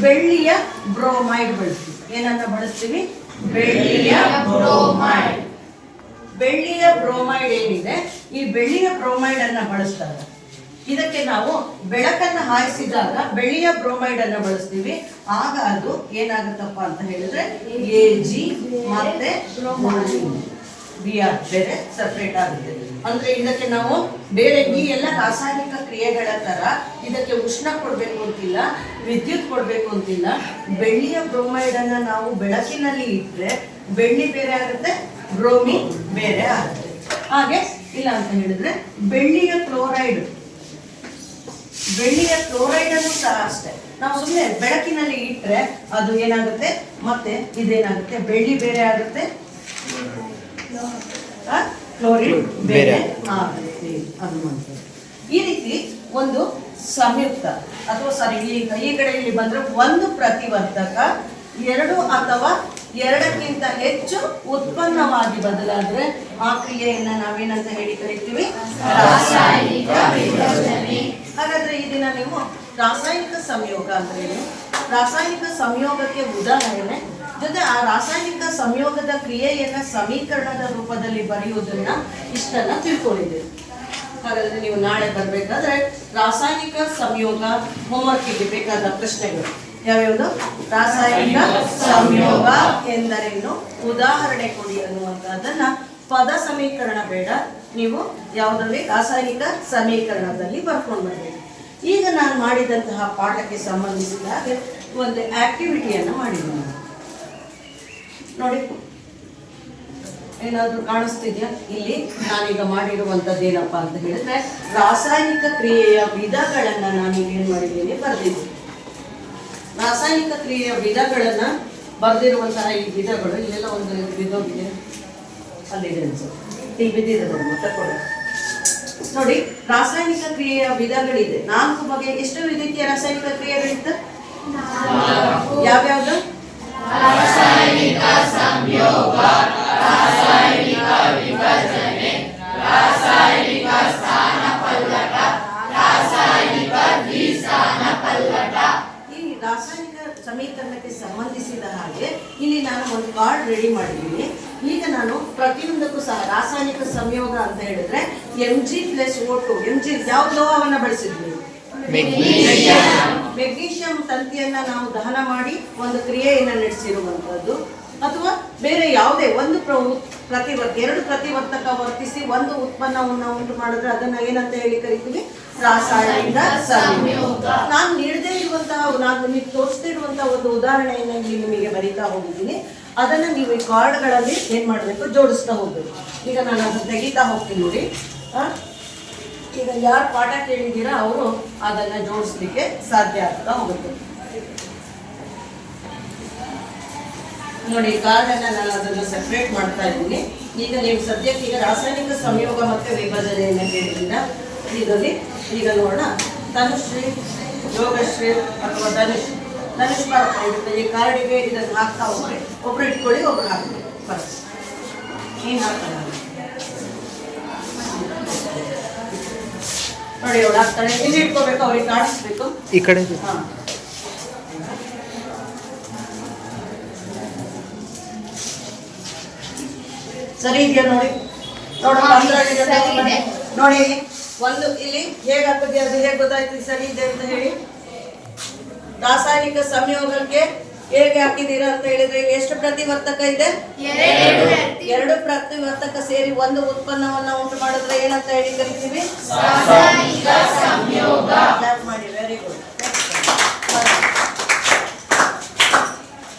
ಬೆಳ್ಳಿಯ ಬ್ರೋಮೈಡ್ ಬಳಸ್ತೀವಿ. ಏನನ್ನ ಬಳಸ್ತೀವಿ, ಬೆಳ್ಳಿಯ ಬ್ರೋಮೈಡ್. ಬೆಳ್ಳಿಯ ಬ್ರೋಮೈಡ್ ಏನಿದೆ, ಈ ಬೆಳ್ಳಿಯ ಬ್ರೋಮೈಡ್ ಅನ್ನ ಬಳಸ್ತಾರೆ. ಇದಕ್ಕೆ ನಾವು ಬೆಳಕನ್ನು ಹಾಯಿಸಿದಾಗ ಬೆಳ್ಳಿಯ ಬ್ರೋಮೈಡ್ ಅನ್ನ ಬಳಸ್ತೀವಿ. ಆಗ ಅದು ಏನಾಗುತ್ತಪ್ಪ ಅಂತ ಹೇಳಿದ್ರೆ Ag ಮತ್ತೆ Br ಬೇರೆ ಸಪ್ರೇಟ್ ಆಗುತ್ತೆ. ಅಂದ್ರೆ ಇದಕ್ಕೆ ನಾವು ಬೇರೆ ಈ ಎಲ್ಲ ರಾಸಾಯನಿಕ ಕ್ರಿಯೆಗಳ ತರ ಇದಕ್ಕೆ ಉಷ್ಣ ಕೊಡ್ಬೇಕು ಅಂತಿಲ್ಲ, ವಿದ್ಯುತ್ ಕೊಡ್ಬೇಕು ಅಂತಿಲ್ಲ. ಬೆಳ್ಳಿಯ ಬ್ರೋಮೈಡ್ ಅನ್ನ ನಾವು ಬೆಳಕಿನಲ್ಲಿ ಇಟ್ಟರೆ ಬೆಳ್ಳಿ ಬೇರೆ ಆಗುತ್ತೆ, ಬ್ರೋಮಿನ್ ಬೇರೆ ಆಗುತ್ತೆ. ಹಾಗೆ ಇಲ್ಲ ಅಂತ ಹೇಳಿದ್ರೆ ಬೆಳ್ಳಿಯ ಕ್ಲೋರೈಡ್ ಅನ್ನು ಸಹ ಅಷ್ಟೇ ನಾವು ಸುಮ್ಮನೆ ಬೆಳಕಿನಲ್ಲಿ ಇಟ್ಟರೆ ಅದು ಏನಾಗುತ್ತೆ, ಮತ್ತೆ ಇದೇನಾಗುತ್ತೆ, ಬೆಳ್ಳಿ ಬೇರೆ ಆಗುತ್ತೆ, ಕ್ಲೋರಿನ್ ಬೇರೆ ಆಗುತ್ತೆ ಅನ್ನುವಂಥದ್ದು. ಈ ರೀತಿ ಒಂದು ಸಂಯುಕ್ತ ಅಥವಾ ಈ ಕಡೆ ಇಲ್ಲಿ ಬಂದ್ರೆ ಒಂದು ಪ್ರತಿವರ್ತಕ ಎರಡು ಅಥವಾ ಎರಡಕ್ಕಿಂತ ಹೆಚ್ಚು ಉತ್ಪನ್ನವಾಗಿ ಬದಲಾದ್ರೆ ಆ ಕ್ರಿಯೆಯನ್ನ ನಾವೇನಂತ ಹೇಳಿ ಕರಿತೀವಿ, ರಾಸಾಯನಿಕ ವಿಭಜನೆ. ಹಾಗಾದ್ರೆ ಈ ದಿನ ನೀವು ರಾಸಾಯನಿಕ ಸಂಯೋಗ ಅಂದ್ರೆ ಏನು, ರಾಸಾಯನಿಕ ಸಂಯೋಗಕ್ಕೆ ಉದಾಹರಣೆ ಜೊತೆ ಆ ರಾಸಾಯನಿಕ ಸಂಯೋಗದ ಕ್ರಿಯೆಯನ್ನ ಸಮೀಕರಣದ ರೂಪದಲ್ಲಿ ಬರೆಯುವುದನ್ನ ಇಷ್ಟನ್ನ ತಿಳ್ಕೊಂಡಿದ್ದೀರಿ. ಹಾಗಾದ್ರೆ ನೀವು ನಾಳೆ ಬರಬೇಕಾದ್ರೆ ರಾಸಾಯನಿಕ ಸಂಯೋಗ ಹೋಮ್ವರ್ಕಿಗೆ ಬೇಕಾದ ಪ್ರಶ್ನೆಗಳು ಯಾವ್ಯಾವುದು, ರಾಸಾಯನಿಕ ಸಂಯೋಗ ಎಂದರೇನು, ಉದಾಹರಣೆ ಕೊಡಿ ಅನ್ನುವಂಥದ್ದನ್ನ ಪದ ಸಮೀಕರಣ ಬೇಡ, ನೀವು ಯಾವುದರಲ್ಲಿ ರಾಸಾಯನಿಕ ಸಮೀಕರಣದಲ್ಲಿ ಬರ್ಕೊಂಡು ಬರಬೇಕು. ಈಗ ನಾನು ಮಾಡಿದಂತಹ ಪಾಠಕ್ಕೆ ಸಂಬಂಧಿಸಿದ ಹಾಗೆ ಒಂದು ಆಕ್ಟಿವಿಟಿಯನ್ನು ಮಾಡಿದ್ದೀನಿ ನೋಡಿ. ಏನಾದರೂ ಕಾಣಿಸ್ತಿದ್ಯಾ ಇಲ್ಲಿ? ನಾನೀಗ ಮಾಡಿರುವಂಥದ್ದು ಏನಪ್ಪ ಅಂತ ಹೇಳಿದ್ರೆ ರಾಸಾಯನಿಕ ಕ್ರಿಯೆಯ ವಿಧಗಳನ್ನ ನಾನೀಗ ಏನು ಮಾಡಿದ್ದೀನಿ, ಬರೆದಿದ್ದೀನಿ. ರಾಸಾಯನಿಕ ಕ್ರಿಯೆಯ ವಿಧಗಳನ್ನ ಬರೆದಿರುವಂತಹ ಈ ವಿಧಗಳು ಇಲ್ಲೆಲ್ಲ ಒಂದು ಬಿದ್ದೋಗಿದೆ, ಅಲ್ಲಿದೆ ಅನ್ಸುತ್ತೆ, ಇಲ್ಲಿ ಬಿದ್ದಿದೆ ನೋಡಿ, ತಗೊಳ್ಳಿ ನೋಡಿ. ರಾಸಾಯನಿಕ ಕ್ರಿಯೆಯ ವಿಧಗಳಿದೆ 4 ಬಗೆ. ಎಷ್ಟು ರೀತಿಯ ರಾಸಾಯನಿಕ ಕ್ರಿಯೆಗಳಿತ್ತು, ಯಾವ್ಯಾವುದು? ರಾಸಾಯನಿಕ ಸಂಯೋಗ, ರಾಸಾಯನಿಕ ವಿಭಜನೆ, ರಾಸಾಯನಿಕ ಸ್ಥಾನಪಲ್ಲಟ, ರಾಸಾಯನಿಕ ದ್ವಿಸ್ಥಾನಪಲ್ಲಟ. ಈ ರಾಸಾಯನಿಕ ಸಮೀಕರಣಕ್ಕೆ ಸಂಬಂಧಿಸಿದ ಹಾಗೆ ಇಲ್ಲಿ ನಾನು ಒಂದು ಕಾರ್ಡ್ ರೆಡಿ ಮಾಡಿದ್ದೀನಿ. ಈಗ ನಾನು ಪ್ರತಿಯೊಂದಕ್ಕೂ ಸಹ ರಾಸಾಯನಿಕ ಸಂಯೋಗ ಅಂತ ಹೇಳಿದ್ರೆ Mg+O2. Mg ಯಾವ ಲೋಹವನ್ನ ಬಳಸಿದ್ವಿ, ಮೆಗ್ನೀಷಿಯಂ ತಂತಿಯನ್ನ ನಾವು ದಹನ ಮಾಡಿ ಒಂದು ಕ್ರಿಯೆಯನ್ನು ನಡೆಸಿರುವಂಥದ್ದು. ಅಥವಾ ಬೇರೆ ಯಾವುದೇ ಒಂದು ಎರಡು ಪ್ರತಿವರ್ತಕ ವರ್ತಿಸಿ ಒಂದು ಉತ್ಪನ್ನವನ್ನು ಉಂಟು ಮಾಡಿದ್ರೆ ಅದನ್ನ ಏನಂತ ಹೇಳಿ ಕರಿತೀವಿ, ರಾಸಾಯನಿಕ ಸಂಯೋಗ. ನಾನು ನೀಡದೇ ಇರುವಂತಹ, ನಾನು ನಿಮಗೆ ತೋರಿಸ್ತಿರುವಂತಹ ಒಂದು ಉದಾಹರಣೆಯನ್ನು ಇಲ್ಲಿ ನಿಮಗೆ ಬರೀತಾ ಹೋಗಿದ್ದೀನಿ. ಅದನ್ನ ನೀವು ಈ ಕಾರ್ಡ್ಗಳಲ್ಲಿ ಏನ್ ಮಾಡಬೇಕು, ಜೋಡಿಸ್ತಾ ಹೋಗ್ಬೇಕು. ಈಗ ನಾನು ಅದನ್ನ ತೆಗಿತಾ ಹೋಗ್ತೀನಿ ನೋಡಿ. ಈಗ ಯಾರು ಪಾಠ ಕೇಳಿದ್ದೀರಾ ಅವರು ಅದನ್ನ ಜೋಡಿಸ್ಲಿಕ್ಕೆ ಸಾಧ್ಯ ಆಗ್ತಾ ಹೋಗುತ್ತೆ. ನೋಡಿ ಕಾರ್ಡನ್ನ ನಾನು ಅದನ್ನು ಸೆಪ್ರೇಟ್ ಮಾಡ್ತಾ ಇದ್ದೀನಿ. ಈಗ ನೀವು ಸದ್ಯಕ್ಕೆ ಈಗ ರಾಸಾಯನಿಕ ಸಂಯೋಗ ಮತ್ತು ವಿಭಜನೆಯನ್ನು ಹೇಳಿದ್ರಿಂದ ಇದರಲ್ಲಿ ಈಗ ನೋಡೋಣ ತನುಶ್ರೀ, ಯೋಗಶ್ರೀ ಅಥವಾ ಧನುಷ್ ಬರ್ತಾ ಇರುತ್ತೆ. ಈ ಕಾರ್ಡಿಗೆ ಇದನ್ನು ಹಾಕ್ತಾ ಹೋಗ್ರಿ. ಒಬ್ರು ಇಟ್ಕೊಳ್ಳಿ, ಒಬ್ರು ಹಾಕಿ ಬರುತ್ತೆ. ನೀನು ಹಾಕೋಣ ನೋಡಿ, ಅವಳು ಹಾಕ್ತಾಳೆ. ಇಲ್ಲಿ ಇಟ್ಕೋಬೇಕು, ಅವ್ರಿಗೆ ಕಾಣಿಸ್ಬೇಕು ಈ ಕಡೆ. ಹಾಂ, ಸರಿ ಇದೆಯಾ ನೋಡಿ. ನೋಡಿ ಇಲ್ಲಿ ಒಂದು ಇಲ್ಲಿ ಹೇಗೆ ಹಾಕಿದ್ಯಾ, ಅದು ಹೇಗೆ ಗೊತ್ತಾಯ್ತು ಸರಿ ಇದೆ ಅಂತ ಹೇಳಿ. ರಾಸಾಯನಿಕ ಸಂಯೋಗಕ್ಕೆ ಹೇಗೆ ಹಾಕಿದ್ದೀರಾ ಅಂತ ಹೇಳಿದ್ರೆ ಇಲ್ಲಿ ಎಷ್ಟು ಪ್ರತಿವರ್ತಕ ಇದೆ? 2 ಪ್ರತಿವರ್ತಕ ಸೇರಿ ಒಂದು ಉತ್ಪನ್ನವನ್ನ ಉಂಟು ಮಾಡಿದ್ರೆ ಏನಂತ ಹೇಳಿ ಕರಿತೀವಿ? ರಾಸಾಯನಿಕ ಸಂಯೋಗ. ಮಾಡಿ, ವೆರಿ ಗುಡ್.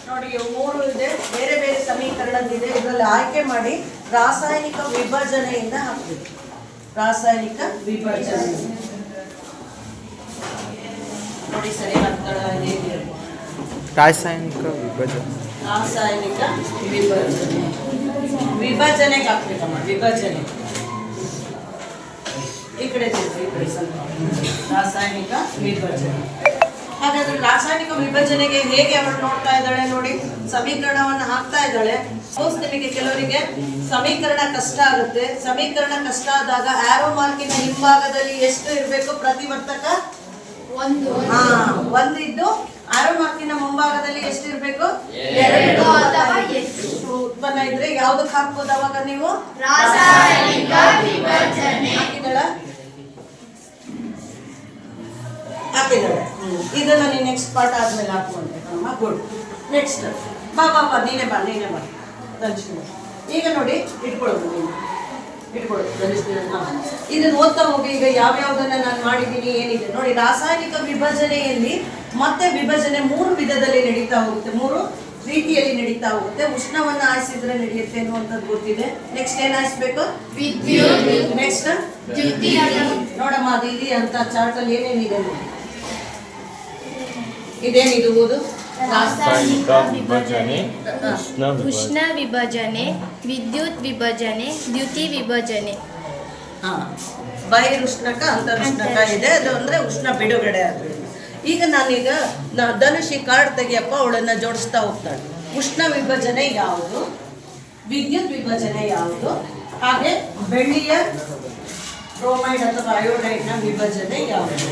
ನೋಡಿ ಇವು 3 ಇದೆ, ಬೇರೆ ಬೇರೆ ಸಮೀಕರಣದಿದೆ. ಇದರಲ್ಲಿ ಆಯ್ಕೆ ಮಾಡಿ ರಾಸಾಯನಿಕ ವಿಭಜನೆಯಿಂದ ಹಾಕಬೇಕು. ರಾಸಾಯನಿಕ ವಿಭಜನೆ ನೋಡಿ ಸರಿ ಆಗ್ತಾಳೆ. ರಾಸಾಯನಿಕ ವಿಭಜನೆ. ರಾಸಾಯನಿಕ ವಿಭಜನೆ, ವಿಭಜನೆಗೆ ಹಾಕ್ಬೇಕಮ್ಮ. ವಿಭಜನೆ ಈ ಕಡೆ ಸ್ವಲ್ಪ ರಾಸಾಯನಿಕ ವಿಭಜನೆ. ಹಾಗಾದ್ರೆ ರಾಸಾಯನಿಕ ವಿಭಜನೆಗೆ ಹೇಗೆ ಅವಳು ನೋಡ್ತಾ ಇದ್ದಾಳೆ ನೋಡಿ. ಸಮೀಕರಣವನ್ನು ಹಾಕ್ತಾ ಇದ್ದಾಳೆ. ನಿಮಗೆ ಕೆಲವರಿಗೆ ಸಮೀಕರಣ ಕಷ್ಟ ಆಗುತ್ತೆ. ಸಮೀಕರಣ ಕಷ್ಟ ಆದಾಗ ಆರೋ ಮಾರ್ಕಿನ ಹಿಂಭಾಗದಲ್ಲಿ ಎಷ್ಟು ಇರಬೇಕು ಪ್ರತಿವರ್ತಕ? 1 ಇದ್ದು ಆರೋ ಮಾರ್ಕಿನ ಮುಂಭಾಗದಲ್ಲಿ ಎಷ್ಟು ಇರಬೇಕು? 2 ಅಥವಾ ಹೆಚ್ಚು ಉತ್ಪನ್ನ ಇದ್ರೆ ಯಾವ್ದಕ್ಕೆ ಹಾಕ್ಬೋದು ಅವಾಗ ನೀವು? ರಾಸಾಯನಿಕ ವಿಭಜನೆ. ಹಾಕಿದ್ದಾಳೆ. ಇದನ್ನ ನೀನು ನೆಕ್ಸ್ಟ್ ಪಾರ್ಟ್ ಆದ್ಮೇಲೆ ಹಾಕುವಂತ. ಗುಡ್. ನೆಕ್ಸ್ಟ್ ಬಾ ನೀನೇ ಬಾ. ಈಗ ನೋಡಿ ಇಟ್ಕೊಳ್ಳೋದು, ನೀನು ಇಟ್ಕೊಳ್ಳೋದು. ಇದನ್ನ ಓದ್ತಾ ಹೋಗಿ. ಈಗ ಯಾವ್ಯಾವ್ದನ್ನ ನಾನು ಮಾಡಿದ್ದೀನಿ ಏನಿದೆ ನೋಡಿ. ರಾಸಾಯನಿಕ ವಿಭಜನೆಯಲ್ಲಿ ಮತ್ತೆ ವಿಭಜನೆ 3 ವಿಧದಲ್ಲಿ ನಡೀತಾ ಹೋಗುತ್ತೆ, 3 ರೀತಿಯಲ್ಲಿ ನಡೀತಾ ಹೋಗುತ್ತೆ. ಉಷ್ಣವನ್ನ ಆಯಿಸಿದ್ರೆ ನಡೆಯುತ್ತೆ ಅನ್ನುವಂಥದ್ದು ಗೊತ್ತಿದೆ. ನೆಕ್ಸ್ಟ್ ಏನ್ ಆಯಿಸ್ಬೇಕು? ವಿದ್ಯುತ್. ನೆಕ್ಸ್ಟ್ ನೋಡಮ್ಮ, ಅದು ಇಲ್ಲಿ ಅಂತ ಚಾರ್ಟ್ ಅಲ್ಲಿ ಏನೇನಿದೆ ನೋಡಿ. ಇದೇನಿದು ಓದು? ರಾಸಾಯನಿಕ ವಿಭಜನೆ, ಉಷ್ಣ ವಿಭಜನೆ, ವಿದ್ಯುತ್ ವಿಭಜನೆ, ದ್ಯುತಿ ವಿಭಜನೆ. ಬಹಿರುಷ್ಣಕ, ಅಂತರುಷ್ಣಕ ಇದೆ. ಅದು ಅಂದ್ರೆ ಉಷ್ಣ ಬಿಡುಗಡೆ ಆದ್ರೆ. ಈಗ ನಾನೀಗ ಧನುಷಿ ಕಾರ್ಡ್ ತೆಗಿಯಪ್ಪ, ಅವಳನ್ನ ಜೋಡಿಸ್ತಾ ಹೋಗ್ತಾಳೆ. ಉಷ್ಣ ವಿಭಜನೆ ಯಾವುದು, ವಿದ್ಯುತ್ ವಿಭಜನೆ ಯಾವುದು, ಹಾಗೆ ಬೆಳ್ಳಿಯ ಬ್ರೋಮೈಡ್ ಅಥವಾ ಅಯೋಡೈಡ್ನ ವಿಭಜನೆ ಯಾವುದು?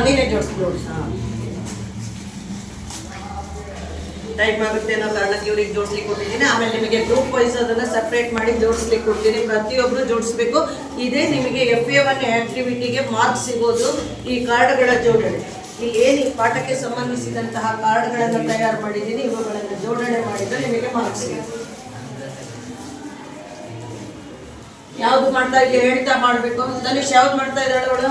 ನೀನೇ ಜೋಡಿಸಿ. ಟೈಮ್ ಆಗುತ್ತೆ ಅನ್ನೋ ಕಾರಣಕ್ಕೆ ಇವ್ರಿಗೆ ಜೋಡಿಸ್ಲಿಕ್ಕೆ ಕೊಟ್ಟಿದ್ದೀನಿ. ಆಮೇಲೆ ನಿಮಗೆ ಗ್ರೂಪ್ ವೈಸ್ ಅದನ್ನ ಸಪ್ರೇಟ್ ಮಾಡಿ ಜೋಡಿಸ್ಲಿಕ್ಕೆ ಕೊಡ್ತೀನಿ. ಪ್ರತಿಯೊಬ್ಬರು ಜೋಡಿಸ್ಬೇಕು. ಇದೇ ನಿಮಗೆ FA1 ಆಕ್ಟಿವಿಟಿಗೆ ಮಾರ್ಕ್ಸ್ ಸಿಗೋದು ಈ ಕಾರ್ಡ್ಗಳ ಜೋಡಣೆ. ಇಲ್ಲಿ ಏನು ಪಾಠಕ್ಕೆ ಸಂಬಂಧಿಸಿದಂತಹ ಕಾರ್ಡ್ಗಳನ್ನು ತಯಾರು ಮಾಡಿದ್ದೀನಿ, ಇವುಗಳನ್ನು ಜೋಡಣೆ ಮಾಡಿದ್ರೆ ನಿಮಗೆ ಮಾರ್ಕ್ಸ್ ಸಿಗುತ್ತೆ. ಯಾವ್ದು ಮಾಡ್ತಾ ಇದೆಯಾ ಹೇಳ್ತಾ ಮಾಡ್ಬೇಕು. ಧನುಷ್ ಯಾವ್ದು ಮಾಡ್ತಾ ಇದ್ದಾಳೆ ಅವಳು?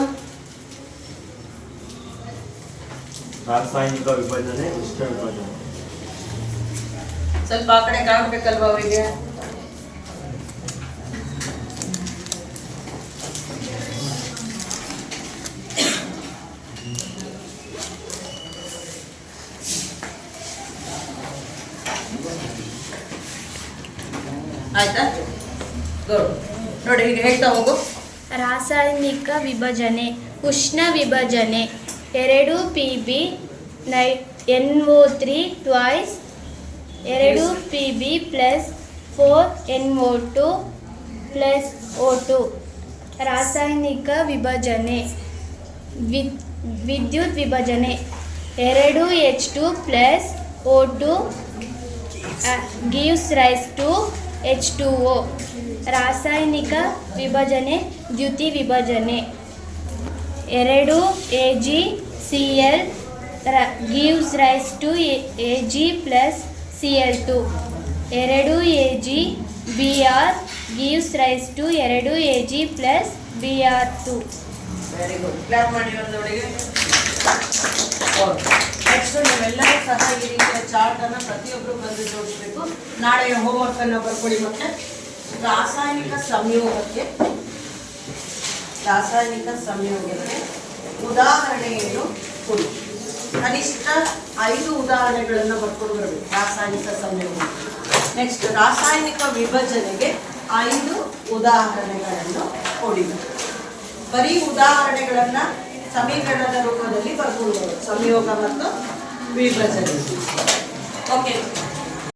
ರಾಸಾಯನಿಕ ವಿಭಜನೆ, ಉಷ್ಣ ವಿಭಜನೆ. ಸ್ವಲ್ಪ ಆ ಕಡೆ ಕಾಣ್ಬೇಕಲ್ವಾ ಅವರಿಗೆ? ಆಯ್ತಾ? ಗುಡ್. ನೋಡಿ ಈಗ ಹೇಳ್ತಾ ಹೋಗು. ರಾಸಾಯನಿಕ ವಿಭಜನೆ, ಉಷ್ಣ ವಿಭಜನೆ 2 Pb NO3 twice 2 Pb plus 4 NO2 plus O2. ರಾಸಾಯನಿಕ ವಿಭಜನೆ, ವಿದ್ಯುತ್ ವಿಭಜನೆ 2 H2 plus O2 gives rise to H2O. ರಾಸಾಯನಿಕ ವಿಭಜನೆ, ದ್ಯುತಿ ವಿಭಜನೆ 2 AgCl gives rise to Ag plus Cl2. 2 AgBr gives rise to 2 Ag plus Br2. Very good. Clap ಮಾಡಿ ಒಂದೊಳಗೆ. Next ನೀವೆಲ್ಲರೂ ಸಹ ಈ ರೀತಿಯ ಚಾರ್ಟನ್ನು ಪ್ರತಿಯೊಬ್ಬರು ಬಂದು ಜೋಡಿಸ್ಬೇಕು. ನಾಳೆಯ ಹೋಮ್ವರ್ಕನ್ನು ಬರ್ಕೊಳ್ಳಿ. ಮತ್ತೆ ರಾಸಾಯನಿಕ ಸಂಯೋಗಕ್ಕೆ ಉದಾಹರಣೆಯನ್ನು ಕೊಡಿ. ಕನಿಷ್ಠ 5 ಉದಾಹರಣೆಗಳನ್ನು ಬರ್ಕೊಂಡು ಬರಬೇಕು ರಾಸಾಯನಿಕ ಸಂಯೋಗ. ನೆಕ್ಸ್ಟ್ ರಾಸಾಯನಿಕ ವಿಭಜನೆಗೆ 5 ಉದಾಹರಣೆಗಳನ್ನು ಕೊಡಿ. ಬರೀ ಉದಾಹರಣೆಗಳನ್ನು ಸಮೀಕರಣದ ರೂಪದಲ್ಲಿ ಬರ್ಕೊಂಡು ಬರೋದು, ಸಂಯೋಗ ಮತ್ತು ವಿಭಜನೆ. ಓಕೆ.